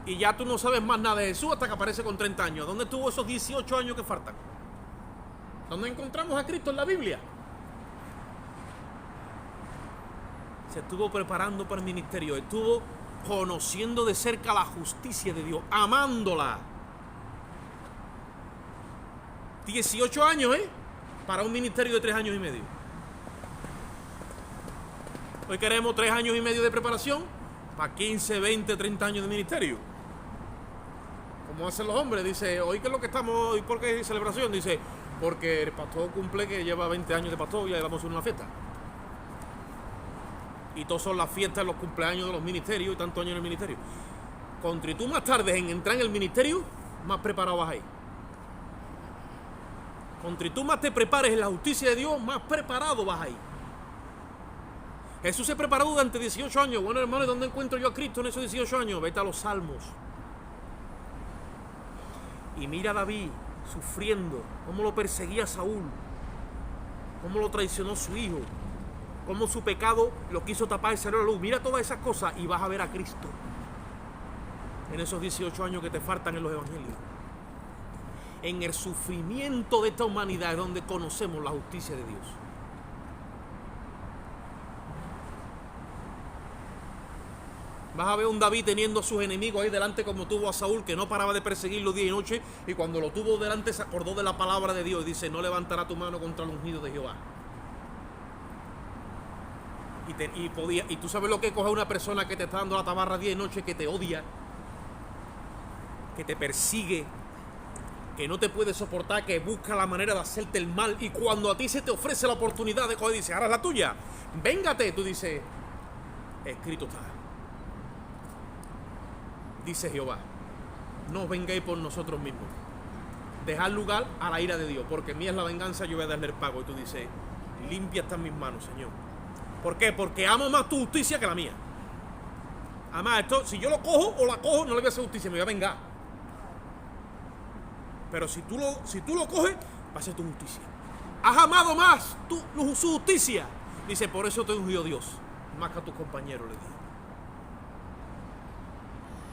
Y ya tú no sabes más nada de Jesús hasta que aparece con 30 años. ¿Dónde estuvo esos 18 años que faltan? ¿Dónde encontramos a Cristo en la Biblia? Se estuvo preparando para el ministerio, estuvo conociendo de cerca la justicia de Dios, amándola. 18 años, para un ministerio de 3 años y medio. Hoy queremos 3 años y medio de preparación para 15, 20, 30 años de ministerio. Como hacen los hombres, dice, hoy qué es lo que estamos, hoy por qué celebración, dice, porque el pastor cumple que lleva 20 años de pastor y ya vamos a hacer una fiesta. Y todas son las fiestas, los cumpleaños de los ministerios y tantos años en el ministerio. Contra tú más tarde en entrar en el ministerio, más preparado vas a ir. Contra tú más te prepares en la justicia de Dios, más preparado vas a ir. Jesús se preparó durante 18 años. Bueno, hermano, ¿dónde encuentro yo a Cristo en esos 18 años? Vete a los Salmos. Y mira a David sufriendo, cómo lo perseguía Saúl, cómo lo traicionó su hijo, cómo su pecado lo quiso tapar y salió a la luz. Mira todas esas cosas y vas a ver a Cristo en esos 18 años que te faltan en los evangelios. En el sufrimiento de esta humanidad es donde conocemos la justicia de Dios. Vas a ver un David teniendo a sus enemigos ahí delante como tuvo a Saúl, que no paraba de perseguirlo día y noche, y cuando lo tuvo delante se acordó de la palabra de Dios y dice, no levantará tu mano contra el ungido de Jehová. Y tú sabes lo que coge una persona que te está dando la tabarra día y noche, que te odia, que te persigue, que no te puede soportar, que busca la manera de hacerte el mal, y cuando a ti se te ofrece la oportunidad de coger y dice, ahora es la tuya, véngate, tú dices, escrito está. Dice Jehová, no os vengáis por nosotros mismos, dejad lugar a la ira de Dios, porque mía es la venganza, yo voy a darle el pago. Y tú dices, limpia está en mis manos, Señor. ¿Por qué? Porque amo más tu justicia que la mía. Además, esto, si yo lo cojo o la cojo, no le voy a hacer justicia, me voy a vengar. Pero si tú lo coges, va a ser tu justicia. Has amado más su justicia. Dice, por eso te ungió Dios, más que a tus compañeros, le dijo.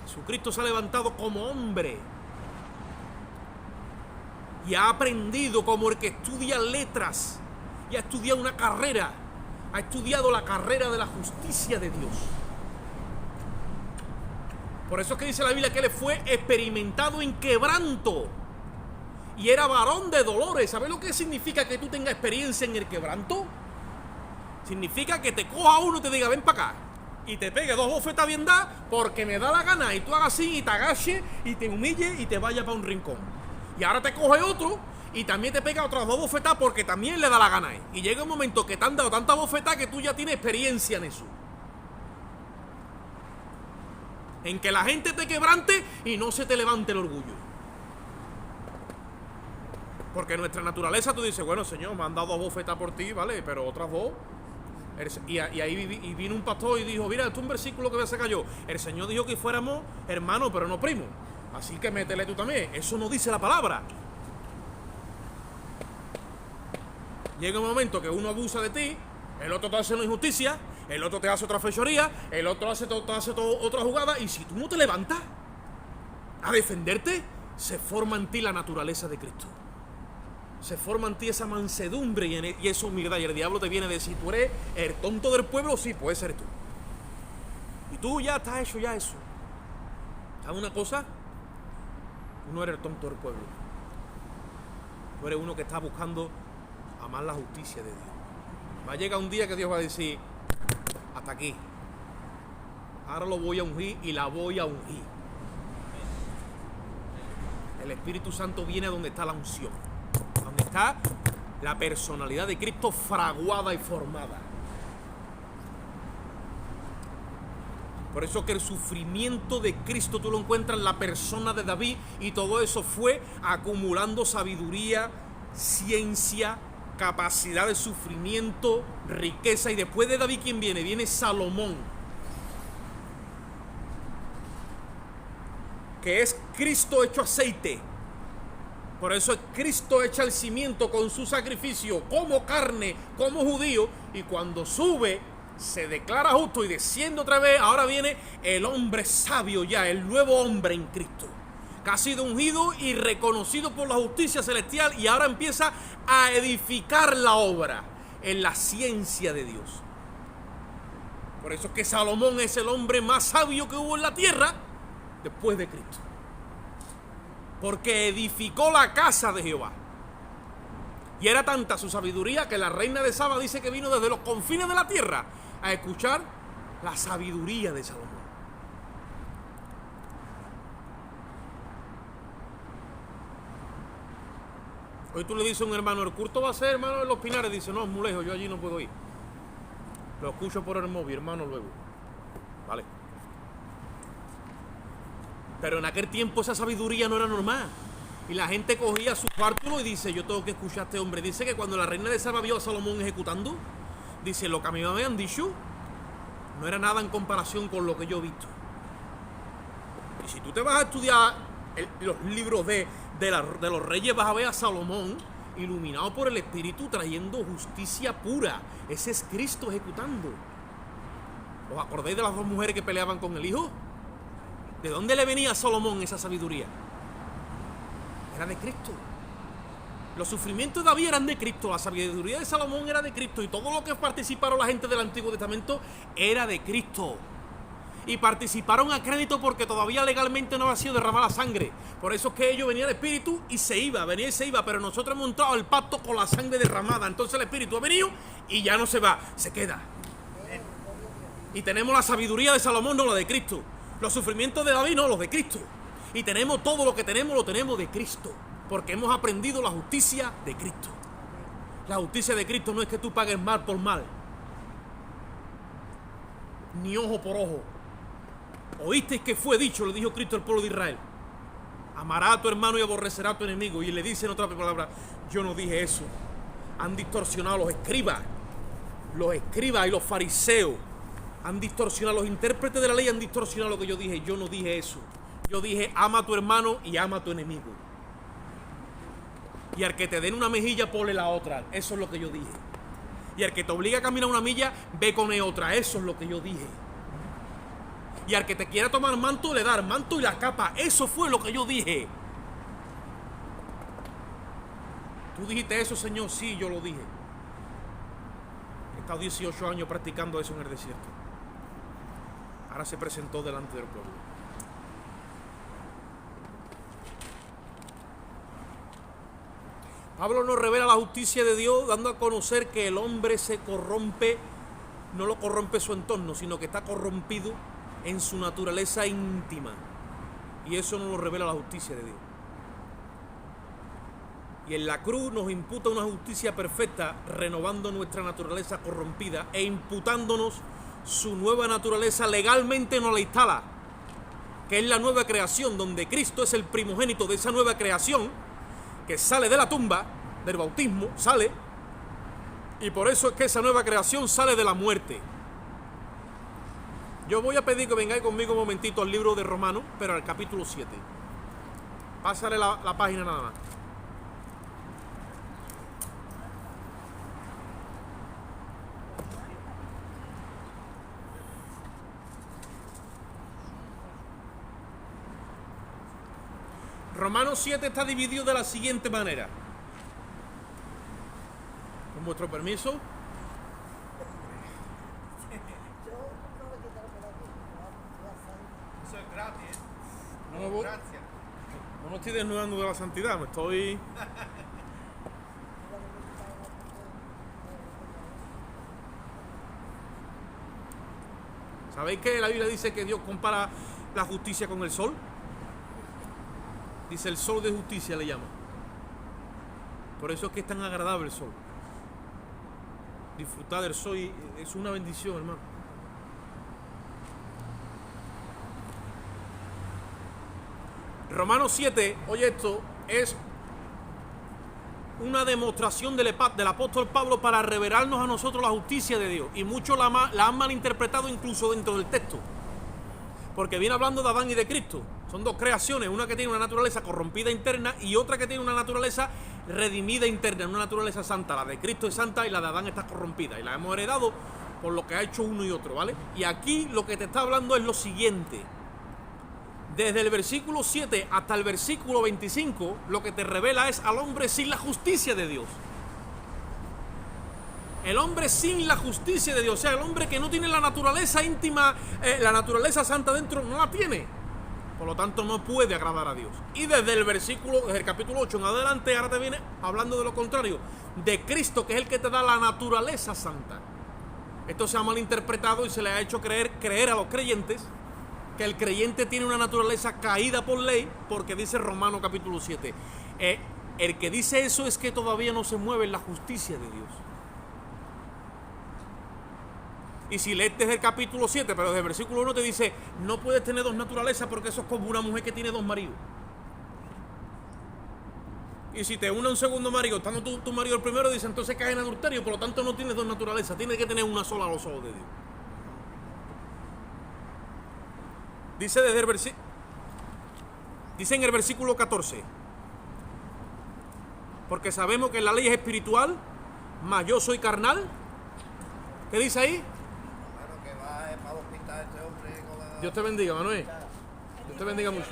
Jesucristo se ha levantado como hombre y ha aprendido como el que estudia letras y ha estudiado una carrera, ha estudiado la carrera de la justicia de Dios. Por eso es que dice la Biblia que él fue experimentado en quebranto y era varón de dolores. ¿Sabes lo que significa que tú tengas experiencia en el quebranto? Significa que te coja uno y te diga, ven para acá, y te pegue 2 bofetas bien dadas porque me da la gana, y tú hagas así y te agaches y te humilles y te vayas para un rincón. Y ahora te coge otro y también te pega otras 2 bofetas porque también le da la gana. Y llega un momento que te han dado tanta bofetada que tú ya tienes experiencia en eso. En que la gente te quebrante y no se te levante el orgullo. Porque nuestra naturaleza, tú dices, bueno, Señor, me han dado 2 bofetas por ti, ¿vale? Pero otras 2... Y ahí vino un pastor y dijo, mira, esto es un versículo que voy a sacar yo. El Señor dijo que fuéramos hermanos, pero no primos. Así que métele tú también. Eso no dice la palabra. Llega un momento que uno abusa de ti, el otro te hace una injusticia, el otro te hace otra fechoría, el otro te hace otra jugada, y si tú no te levantas a defenderte, se forma en ti la naturaleza de Cristo. Se forma en ti esa mansedumbre y esa humildad. Y el diablo te viene a decir, tú eres el tonto del pueblo, sí, puede ser tú. Y tú ya estás hecho ya eso. ¿Sabes una cosa? Tú no eres el tonto del pueblo. Tú eres uno que está buscando amar la justicia de Dios. Va a llegar un día que Dios va a decir, hasta aquí. Ahora lo voy a ungir y la voy a ungir. El Espíritu Santo viene a donde está la unción. Donde está la personalidad de Cristo fraguada y formada. Por eso que el sufrimiento de Cristo tú lo encuentras en la persona de David, y todo eso fue acumulando sabiduría, ciencia, capacidad de sufrimiento, riqueza. Y después de David, ¿quién viene? Viene Salomón, que es Cristo hecho aceite. Por eso Cristo echa el cimiento con su sacrificio como carne, como judío, y cuando sube se declara justo y desciende otra vez. Ahora viene el hombre sabio ya, el nuevo hombre en Cristo, que ha sido ungido y reconocido por la justicia celestial, y ahora empieza a edificar la obra en la ciencia de Dios. Por eso es que Salomón es el hombre más sabio que hubo en la tierra después de Cristo, porque edificó la casa de Jehová. Y era tanta su sabiduría que la reina de Saba dice que vino desde los confines de la tierra a escuchar la sabiduría de Salomón. Hoy tú le dices a un hermano, el culto va a ser, hermano, en Los Pinares. Dice, no, es muy lejos, yo allí no puedo ir. Lo escucho por el móvil, hermano, luego. Vale. Pero en aquel tiempo esa sabiduría no era normal. Y la gente cogía su bártulo y dice, yo tengo que escuchar a este hombre. Dice que cuando la reina de Saba vio a Salomón ejecutando, dice, lo que a mí me habían dicho no era nada en comparación con lo que yo he visto. Y si tú te vas a estudiar los libros de los reyes, vas a ver a Salomón iluminado por el Espíritu trayendo justicia pura. Ese es Cristo ejecutando. ¿Os acordáis de las 2 mujeres que peleaban con el hijo? ¿De dónde le venía a Salomón esa sabiduría? Era de Cristo. Los sufrimientos de David eran de Cristo, la sabiduría de Salomón era de Cristo, y todo lo que participaron la gente del Antiguo Testamento era de Cristo. Y participaron a crédito porque todavía legalmente no había sido derramada sangre. Por eso es que ellos venía el Espíritu y se iba, venía y se iba, pero nosotros hemos entrado al pacto con la sangre derramada. Entonces el Espíritu ha venido y ya no se va, se queda. Y tenemos la sabiduría de Salomón, no la de Cristo. Los sufrimientos de David, no los de Cristo. Y tenemos todo lo que tenemos, lo tenemos de Cristo. Porque hemos aprendido la justicia de Cristo. La justicia de Cristo no es que tú pagues mal por mal. Ni ojo por ojo. ¿Oísteis que fue dicho? Le dijo Cristo al pueblo de Israel. Amará a tu hermano y aborrecerá a tu enemigo. Y le dice en otra palabra, yo no dije eso. Han distorsionado los escribas y los fariseos. Han distorsionado, los intérpretes de la ley han distorsionado lo que yo dije. Yo no dije eso. Yo dije, ama a tu hermano y ama a tu enemigo. Y al que te den una mejilla, ponle la otra. Eso es lo que yo dije. Y al que te obliga a caminar una milla, ve con él otra. Eso es lo que yo dije. Y al que te quiera tomar manto, le dar manto y la capa. Eso fue lo que yo dije. ¿Tú dijiste eso, Señor? Sí, yo lo dije. He estado 18 años practicando eso en el desierto. Ahora se presentó delante del pueblo. Pablo nos revela la justicia de Dios, dando a conocer que el hombre se corrompe, no lo corrompe su entorno, sino que está corrompido en su naturaleza íntima. Y eso nos lo revela la justicia de Dios. Y en la cruz nos imputa una justicia perfecta, renovando nuestra naturaleza corrompida e imputándonos su nueva naturaleza. Legalmente nos la instala, que es la nueva creación, donde Cristo es el primogénito de esa nueva creación, que sale de la tumba, del bautismo, sale, y por eso es que esa nueva creación sale de la muerte. Yo voy a pedir que vengáis conmigo un momentito al libro de Romanos, pero al capítulo 7. Pásale la página nada más. Romanos 7 está dividido de la siguiente manera. Con vuestro permiso. Eso es gratis. No, Gracias. no me estoy desnudando de la santidad, me estoy... ¿Sabéis que la Biblia dice que Dios compara la justicia con el sol? Dice el sol de justicia le llama. Por eso es que es tan agradable el sol. Disfrutar del sol es una bendición, hermano. Romanos 7, oye esto, es una demostración del apóstol Pablo para revelarnos a nosotros la justicia de Dios. Y muchos la han malinterpretado incluso dentro del texto. Porque viene hablando de Adán y de Cristo. Son dos creaciones, una que tiene una naturaleza corrompida interna y otra que tiene una naturaleza redimida interna, una naturaleza santa. La de Cristo es santa y la de Adán está corrompida. Y la hemos heredado por lo que ha hecho uno y otro, ¿vale? Y aquí lo que te está hablando es lo siguiente. Desde el versículo 7 hasta el versículo 25, lo que te revela es al hombre sin la justicia de Dios. El hombre sin la justicia de Dios, o sea, el hombre que no tiene la naturaleza íntima, la naturaleza santa dentro, no la tiene. Por lo tanto, no puede agradar a Dios. Y desde el capítulo 8 en adelante, ahora te viene hablando de lo contrario, de Cristo, que es el que te da la naturaleza santa. Esto se ha malinterpretado y se le ha hecho creer a los creyentes que el creyente tiene una naturaleza caída por ley, porque dice Romanos capítulo 7. El que dice eso es que todavía no se mueve en la justicia de Dios. Y si lees desde el capítulo 7, pero desde el versículo 1 te dice, no puedes tener dos naturalezas porque eso es como una mujer que tiene dos maridos. Y si te une un segundo marido, estando tu marido el primero, dice, entonces cae en adulterio, por lo tanto no tienes dos naturalezas, tienes que tener una sola a los ojos de Dios. Dice dice en el versículo 14, porque sabemos que la ley es espiritual, mas yo soy carnal. ¿Qué dice ahí? Dios te bendiga, Manuel. Dios te bendiga mucho.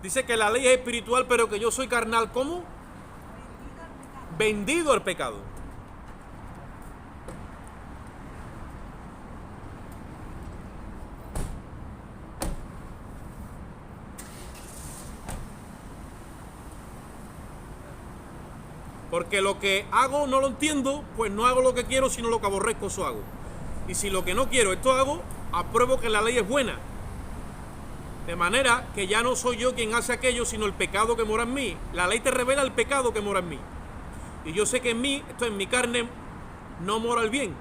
Dice que la ley es espiritual, pero que yo soy carnal. ¿Cómo? Vendido al pecado. Porque lo que hago no lo entiendo, pues no hago lo que quiero, sino lo que aborrezco, eso hago. Y si lo que no quiero esto hago, apruebo que la ley es buena. De manera que ya no soy yo quien hace aquello, sino el pecado que mora en mí. La ley te revela el pecado que mora en mí. Y yo sé que en mí, esto en mi carne, no mora el bien.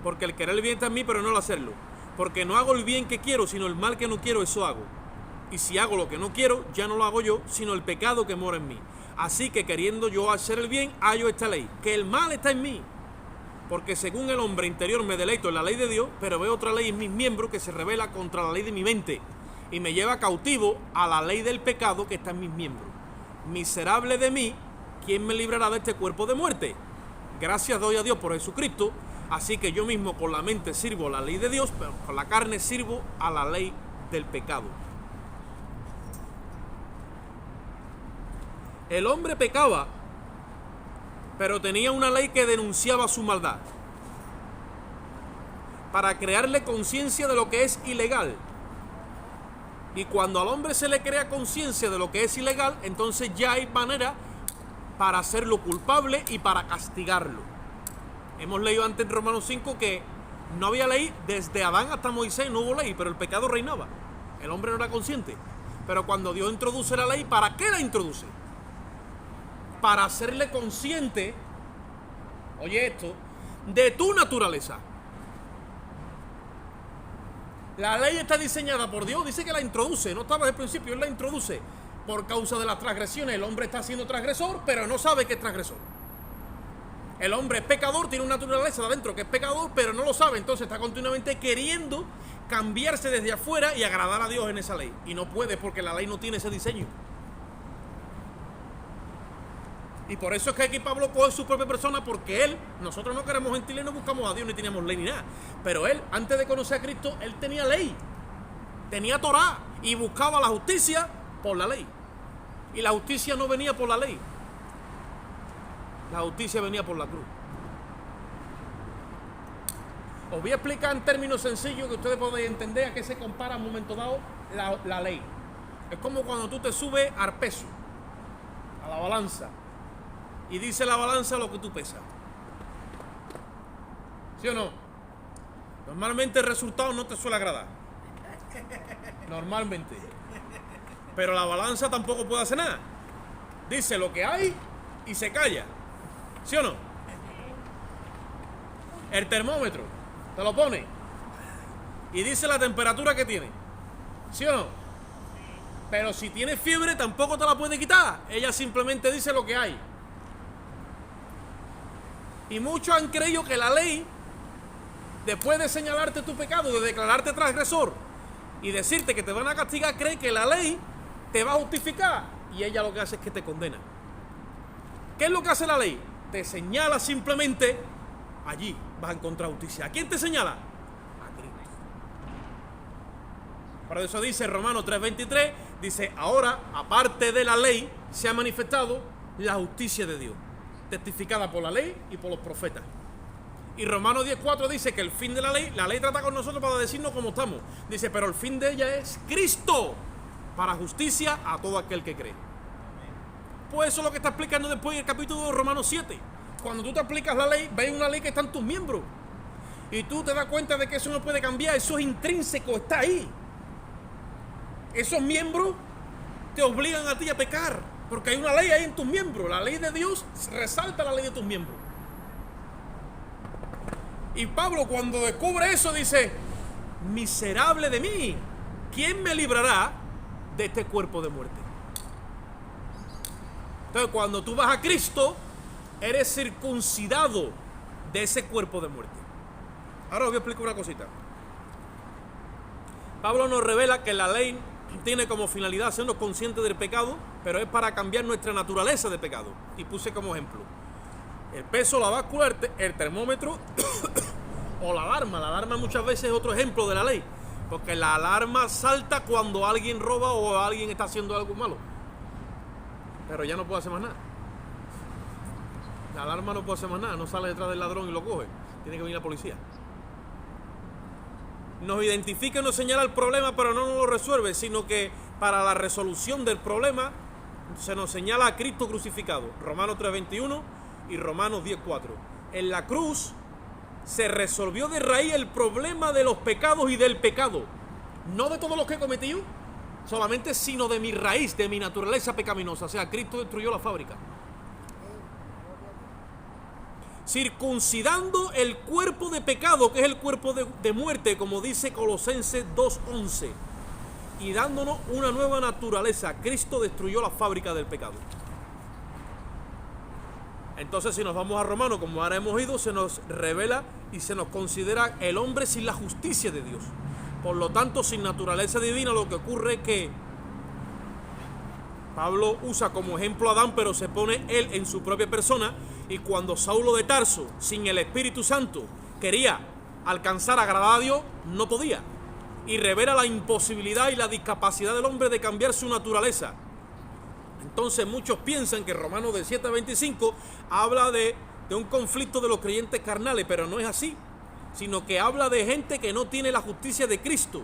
Porque el querer el bien está en mí, pero no el hacerlo. Porque no hago el bien que quiero, sino el mal que no quiero, eso hago. Y si hago lo que no quiero, ya no lo hago yo, sino el pecado que mora en mí. Así que queriendo yo hacer el bien, hallo esta ley, que el mal está en mí. Porque según el hombre interior me deleito en la ley de Dios, pero veo otra ley en mis miembros que se revela contra la ley de mi mente y me lleva cautivo a la ley del pecado que está en mis miembros. Miserable de mí, ¿quién me librará de este cuerpo de muerte? Gracias doy a Dios por Jesucristo, así que yo mismo con la mente sirvo a la ley de Dios, pero con la carne sirvo a la ley del pecado. El hombre pecaba, pero tenía una ley que denunciaba su maldad, para crearle conciencia de lo que es ilegal. Y cuando al hombre se le crea conciencia de lo que es ilegal, entonces ya hay manera para hacerlo culpable y para castigarlo. Hemos leído antes en Romanos 5 que no había ley, desde Adán hasta Moisés no hubo ley, pero el pecado reinaba. El hombre no era consciente. Pero cuando Dios introduce la ley, ¿para qué la introduce? Para hacerle consciente, oye esto, de tu naturaleza. La ley está diseñada por Dios, dice que la introduce, no estaba desde el principio, Él la introduce. Por causa de las transgresiones, el hombre está siendo transgresor, pero no sabe que es transgresor. El hombre es pecador, tiene una naturaleza de adentro que es pecador, pero no lo sabe, entonces está continuamente queriendo cambiarse desde afuera y agradar a Dios en esa ley. Y no puede porque la ley no tiene ese diseño. Y por eso es que aquí Pablo coge su propia persona, porque él, nosotros no queremos gentiles, no buscamos a Dios, ni teníamos ley ni nada. Pero él, antes de conocer a Cristo, él tenía ley, tenía Torá, y buscaba la justicia por la ley. Y la justicia no venía por la ley, la justicia venía por la cruz. Os voy a explicar en términos sencillos que ustedes podéis entender a qué se compara en un momento dado la ley. Es como cuando tú te subes al peso, a la balanza, y dice la balanza lo que tú pesas. ¿Sí o no? Normalmente el resultado no te suele agradar. Normalmente. Pero la balanza tampoco puede hacer nada. Dice lo que hay y se calla. ¿Sí o no? El termómetro te lo pone y dice la temperatura que tiene. ¿Sí o no? Pero si tienes fiebre tampoco te la puede quitar. Ella simplemente dice lo que hay. Y muchos han creído que la ley, después de señalarte tu pecado, de declararte transgresor y decirte que te van a castigar, cree que la ley te va a justificar. Y ella lo que hace es que te condena. ¿Qué es lo que hace la ley? Te señala simplemente, allí vas a encontrar justicia. ¿A quién te señala? A Cristo. Por eso dice Romanos 3:23, dice, ahora, aparte de la ley, se ha manifestado la justicia de Dios, testificada por la ley y por los profetas. Y Romanos 10:4 dice que el fin de la ley trata con nosotros para decirnos cómo estamos. Dice, pero el fin de ella es Cristo, para justicia a todo aquel que cree. Pues eso es lo que está explicando después en el capítulo de Romanos 7. Cuando tú te aplicas la ley, ves una ley que está en tus miembros. Y tú te das cuenta de que eso no puede cambiar, eso es intrínseco, está ahí. Esos miembros te obligan a ti a pecar, porque hay una ley ahí en tus miembros. La ley de Dios resalta la ley de tus miembros. Y Pablo, cuando descubre eso, dice, miserable de mí, ¿quién me librará de este cuerpo de muerte? Entonces, cuando tú vas a Cristo, eres circuncidado de ese cuerpo de muerte. Ahora os voy a explicar una cosita. Pablo nos revela que la ley tiene como finalidad hacernos conscientes del pecado, pero es para cambiar nuestra naturaleza de pecado. Y puse como ejemplo el peso, la báscula, el termómetro o la alarma. La alarma muchas veces es otro ejemplo de la ley, porque la alarma salta cuando alguien roba o alguien está haciendo algo malo, pero ya no puede hacer más nada. La alarma no puede hacer más nada, no sale detrás del ladrón y lo coge, tiene que venir la policía. Nos identifica y nos señala el problema, pero no nos lo resuelve, sino que para la resolución del problema se nos señala a Cristo crucificado. Romanos 3:21 y Romanos 10:4. En la cruz se resolvió de raíz el problema de los pecados y del pecado. No de todos los que he cometido, solamente, sino de mi raíz, de mi naturaleza pecaminosa. O sea, Cristo destruyó la fábrica. Circuncidando el cuerpo de pecado, que es el cuerpo de muerte, como dice Colosenses 2:11, y dándonos una nueva naturaleza. Cristo destruyó la fábrica del pecado. Entonces, si nos vamos a Romanos, como ahora hemos ido, se nos revela y se nos considera el hombre sin la justicia de Dios. Por lo tanto, sin naturaleza divina, lo que ocurre es que Pablo usa como ejemplo a Adán, pero se pone él en su propia persona. Y cuando Saulo de Tarso, sin el Espíritu Santo, quería alcanzar a agradar a Dios, no podía. Y revela la imposibilidad y la discapacidad del hombre de cambiar su naturaleza. Entonces muchos piensan que Romanos de 7:25 habla de un conflicto de los creyentes carnales, pero no es así, sino que habla de gente que no tiene la justicia de Cristo,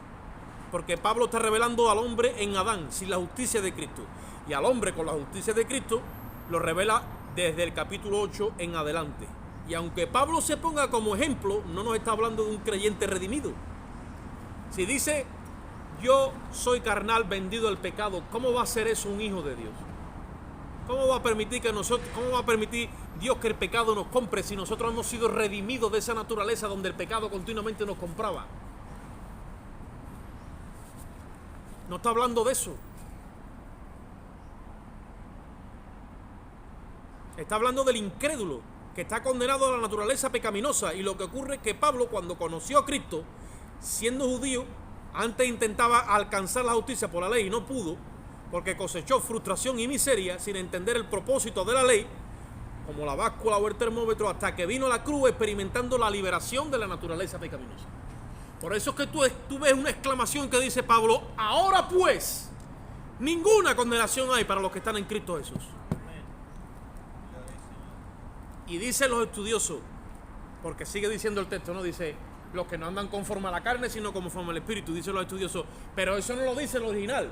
porque Pablo está revelando al hombre en Adán sin la justicia de Cristo, y al hombre con la justicia de Cristo lo revela desde el capítulo 8 en adelante. Y aunque Pablo se ponga como ejemplo, no nos está hablando de un creyente redimido. Si dice, yo soy carnal, vendido al pecado, ¿cómo va a ser eso un hijo de Dios? ¿Cómo va a permitir Dios que el pecado nos compre si nosotros hemos sido redimidos de esa naturaleza donde el pecado continuamente nos compraba? No está hablando de eso. Está hablando del incrédulo que está condenado a la naturaleza pecaminosa. Y lo que ocurre es que Pablo, cuando conoció a Cristo, siendo judío, antes intentaba alcanzar la justicia por la ley y no pudo, porque cosechó frustración y miseria sin entender el propósito de la ley, como la báscula o el termómetro, hasta que vino a la cruz experimentando la liberación de la naturaleza pecaminosa. Por eso es que tú ves una exclamación que dice Pablo, ahora pues, ninguna condenación hay para los que están en Cristo Jesús. Y dicen los estudiosos, porque sigue diciendo el texto, no dice los que no andan conforme a la carne, sino conforme al Espíritu, dicen los estudiosos, pero eso no lo dice el original.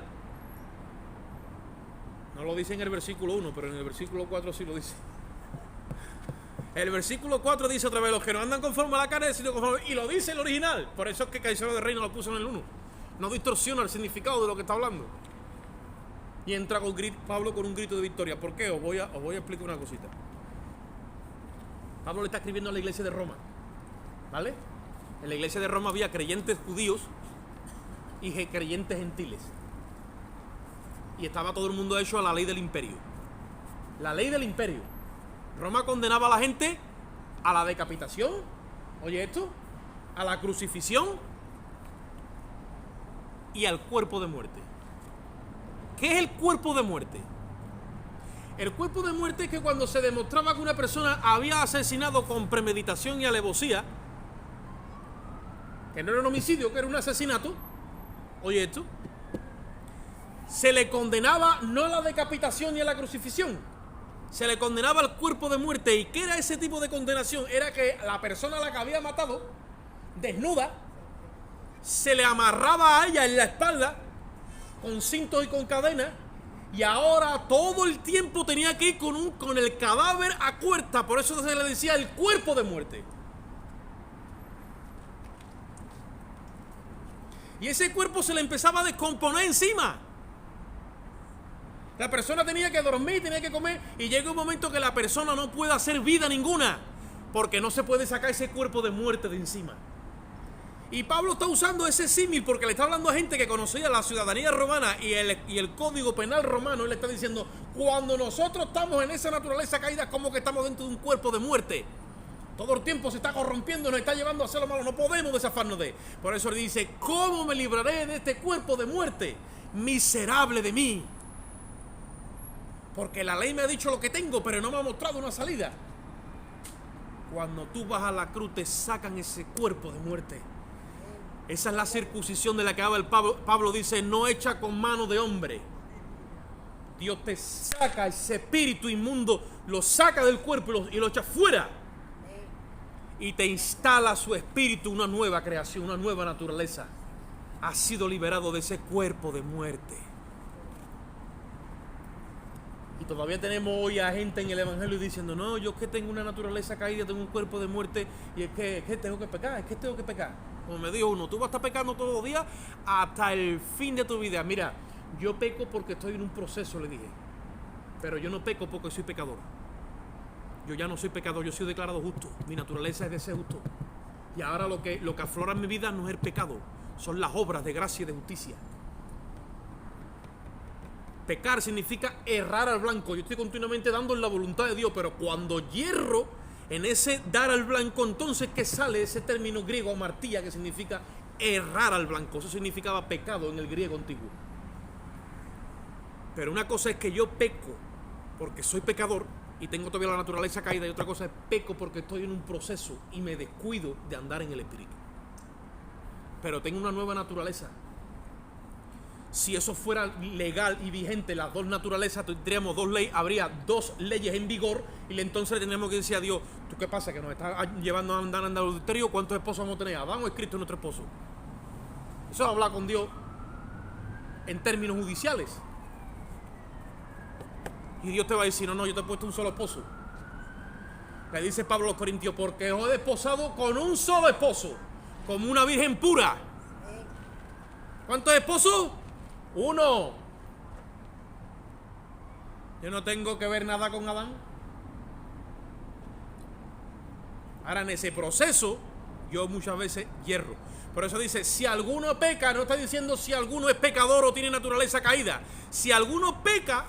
No lo dice en el versículo 1, pero en el versículo 4 sí lo dice. El versículo 4 dice otra vez, los que no andan conforme a la carne, sino conforme, y lo dice el original. Por eso es que Caicedo de Reina lo puso en el 1. No distorsiona el significado de lo que está hablando. Y entra con Pablo con un grito de victoria. ¿Por qué? Os voy a explicar una cosita. Pablo le está escribiendo a la iglesia de Roma, ¿vale? En la iglesia de Roma había creyentes judíos y creyentes gentiles. Y estaba todo el mundo hecho a la ley del imperio. La ley del imperio. Roma condenaba a la gente a la decapitación, oye esto, a la crucifixión y al cuerpo de muerte. ¿Qué es el cuerpo de muerte? El cuerpo de muerte es que cuando se demostraba que una persona había asesinado con premeditación y alevosía, que no era un homicidio, que era un asesinato, oye esto, se le condenaba no a la decapitación ni a la crucifixión, se le condenaba al cuerpo de muerte. ¿Y qué era ese tipo de condenación? Era que la persona a la que había matado, desnuda, se le amarraba a ella en la espalda con cintos y con cadenas, y ahora todo el tiempo tenía que ir con el cadáver a cuerda. Por eso se le decía el cuerpo de muerte. Y ese cuerpo se le empezaba a descomponer encima. La persona tenía que dormir, tenía que comer, y llega un momento que la persona no puede hacer vida ninguna, porque no se puede sacar ese cuerpo de muerte de encima. Y Pablo está usando ese símil porque le está hablando a gente que conocía la ciudadanía romana y el código penal romano. Él le está diciendo, cuando nosotros estamos en esa naturaleza caída, es como que estamos dentro de un cuerpo de muerte. Todo el tiempo se está corrompiendo, nos está llevando a hacer lo malo, no podemos desafarnos de él. Por eso él dice, ¿cómo me libraré de este cuerpo de muerte? Miserable de mí. Porque la ley me ha dicho lo que tengo, pero no me ha mostrado una salida. Cuando tú vas a la cruz, te sacan ese cuerpo de muerte. Esa es la circuncisión de la que habla el Pablo dice, no hecha con mano de hombre. Dios te saca ese espíritu inmundo, lo saca del cuerpo y lo echa fuera. Y te instala su espíritu, una nueva creación, una nueva naturaleza. Has sido liberado de ese cuerpo de muerte. Y todavía tenemos hoy a gente en el Evangelio diciendo, no, yo es que tengo una naturaleza caída, tengo un cuerpo de muerte y es que tengo que pecar, es que tengo que pecar. Como me dijo uno, tú vas a estar pecando todos los días hasta el fin de tu vida. Mira, yo peco porque estoy en un proceso, le dije. Pero yo no peco porque soy pecador. Yo ya no soy pecador, yo soy declarado justo. Mi naturaleza es de ser justo. Y ahora lo que aflora en mi vida no es el pecado, son las obras de gracia y de justicia. Pecar significa errar al blanco. Yo estoy continuamente dando en la voluntad de Dios, pero cuando hierro en ese dar al blanco, entonces que sale ese término griego amartía, que significa errar al blanco. Eso significaba pecado en el griego antiguo. Pero una cosa es que yo peco porque soy pecador y tengo todavía la naturaleza caída, y otra cosa es peco porque estoy en un proceso y me descuido de andar en el Espíritu. Pero tengo una nueva naturaleza. Si eso fuera legal y vigente, las dos naturalezas, tendríamos dos leyes, habría dos leyes en vigor, y entonces le tendríamos que decir a Dios, ¿tú qué pasa? ¿Que nos estás llevando a andar en adulterio? ¿Cuántos esposos vamos a tener? ¿Adán o es Cristo nuestro esposo? Eso es hablar con Dios en términos judiciales. Y Dios te va a decir, no, yo te he puesto un solo esposo. Le dice Pablo a los Corintios, porque os he desposado con un solo esposo, como una virgen pura. ¿Cuántos esposos? Uno. Yo no tengo que ver nada con Adán. Ahora, en ese proceso, yo muchas veces hierro. Por eso dice, si alguno peca, no está diciendo si alguno es pecador o tiene naturaleza caída. Si alguno peca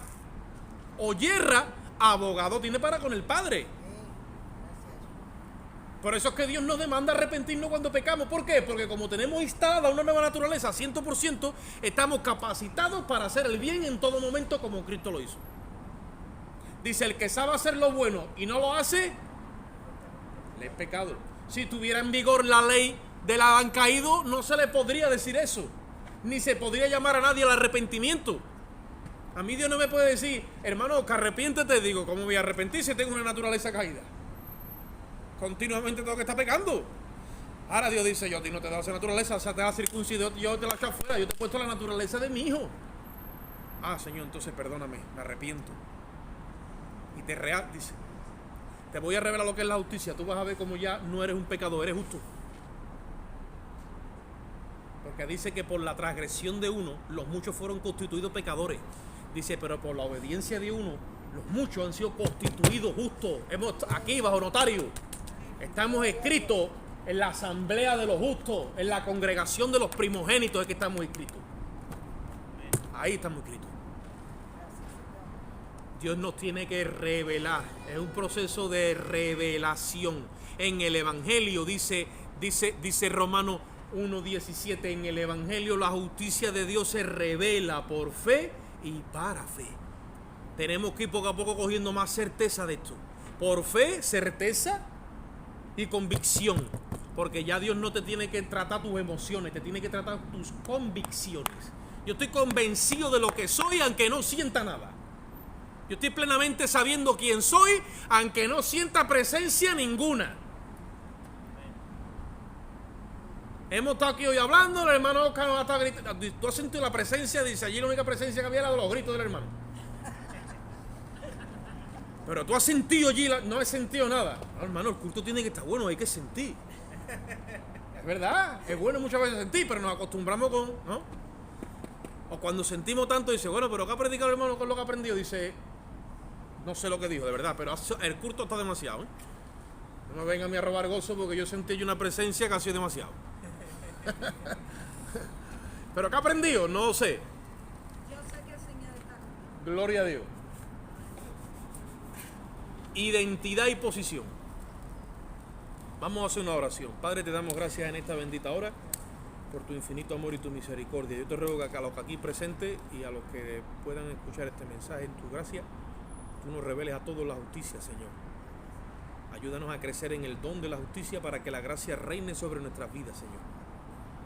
o yerra, abogado tiene para con el Padre. Por eso es que Dios nos demanda arrepentirnos cuando pecamos. ¿Por qué? Porque como tenemos instalada una nueva naturaleza 100%, estamos capacitados para hacer el bien en todo momento como Cristo lo hizo. Dice, el que sabe hacer lo bueno y no lo hace, le es pecado. Si tuviera en vigor la ley del Adán caído, no se le podría decir eso. Ni se podría llamar a nadie al arrepentimiento. A mí Dios no me puede decir, hermano, que arrepiéntete. Digo, ¿cómo voy a arrepentir si tengo una naturaleza caída? Continuamente tengo que estar pecando. Ahora Dios dice, yo a ti no te he dado esa naturaleza, o sea, te la circuncido, yo te la echo afuera, yo te he puesto la naturaleza de mi hijo. Ah, Señor, entonces perdóname, me arrepiento. Y dice, te voy a revelar lo que es la justicia. Tú vas a ver cómo ya no eres un pecador, eres justo. Porque dice que por la transgresión de uno, los muchos fueron constituidos pecadores. Dice, pero por la obediencia de uno, los muchos han sido constituidos justos. Hemos aquí bajo notario. Estamos escritos en la asamblea de los justos, en la congregación de los primogénitos es que estamos escritos. Ahí estamos escritos. Dios nos tiene que revelar. Es un proceso de revelación. En el Evangelio dice Romanos 1:17, en el Evangelio la justicia de Dios se revela por fe y para fe. Tenemos que ir poco a poco cogiendo más certeza de esto. Por fe, certeza y convicción. Porque ya Dios no te tiene que tratar tus emociones, te tiene que tratar tus convicciones. Yo estoy convencido de lo que soy, aunque no sienta nada. Yo estoy plenamente sabiendo quién soy, aunque no sienta presencia ninguna. Hemos estado aquí hoy hablando, el hermano Oscar nos ha estado gritando. Tú has sentido la presencia, dice, allí la única presencia que había era de los gritos del hermano. Pero tú has sentido allí, no he sentido nada. No, hermano, el culto tiene que estar bueno, hay que sentir. Es verdad, es bueno muchas veces sentir, pero nos acostumbramos con, ¿no? O cuando sentimos tanto, dice, bueno, pero ¿qué ha predicado el hermano con lo que ha aprendido? Dice, no sé lo que dijo, de verdad, pero el culto está demasiado, ¿eh? No me vengan a mí a robar gozo porque yo sentí una presencia que ha sido demasiado. ¿Pero qué ha aprendido? No sé. Yo sé que el Señor está conmigo. Gloria a Dios. Identidad y posición. Vamos a hacer una oración. Padre, te damos gracias en esta bendita hora por tu infinito amor y tu misericordia. Yo te ruego que a los aquí presentes y a los que puedan escuchar este mensaje en tu gracia, tú nos reveles a todos la justicia, Señor. Ayúdanos a crecer en el don de la justicia para que la gracia reine sobre nuestras vidas, Señor.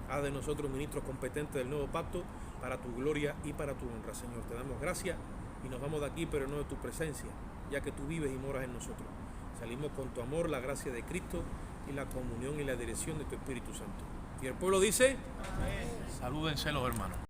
Haz de nosotros ministros competentes del nuevo pacto para tu gloria y para tu honra, Señor. Te damos gracias y nos vamos de aquí, pero no de tu presencia, ya que tú vives y moras en nosotros. Salimos con tu amor, la gracia de Cristo y la comunión y la dirección de tu Espíritu Santo. Y el pueblo dice, amén. Salúdense los hermanos.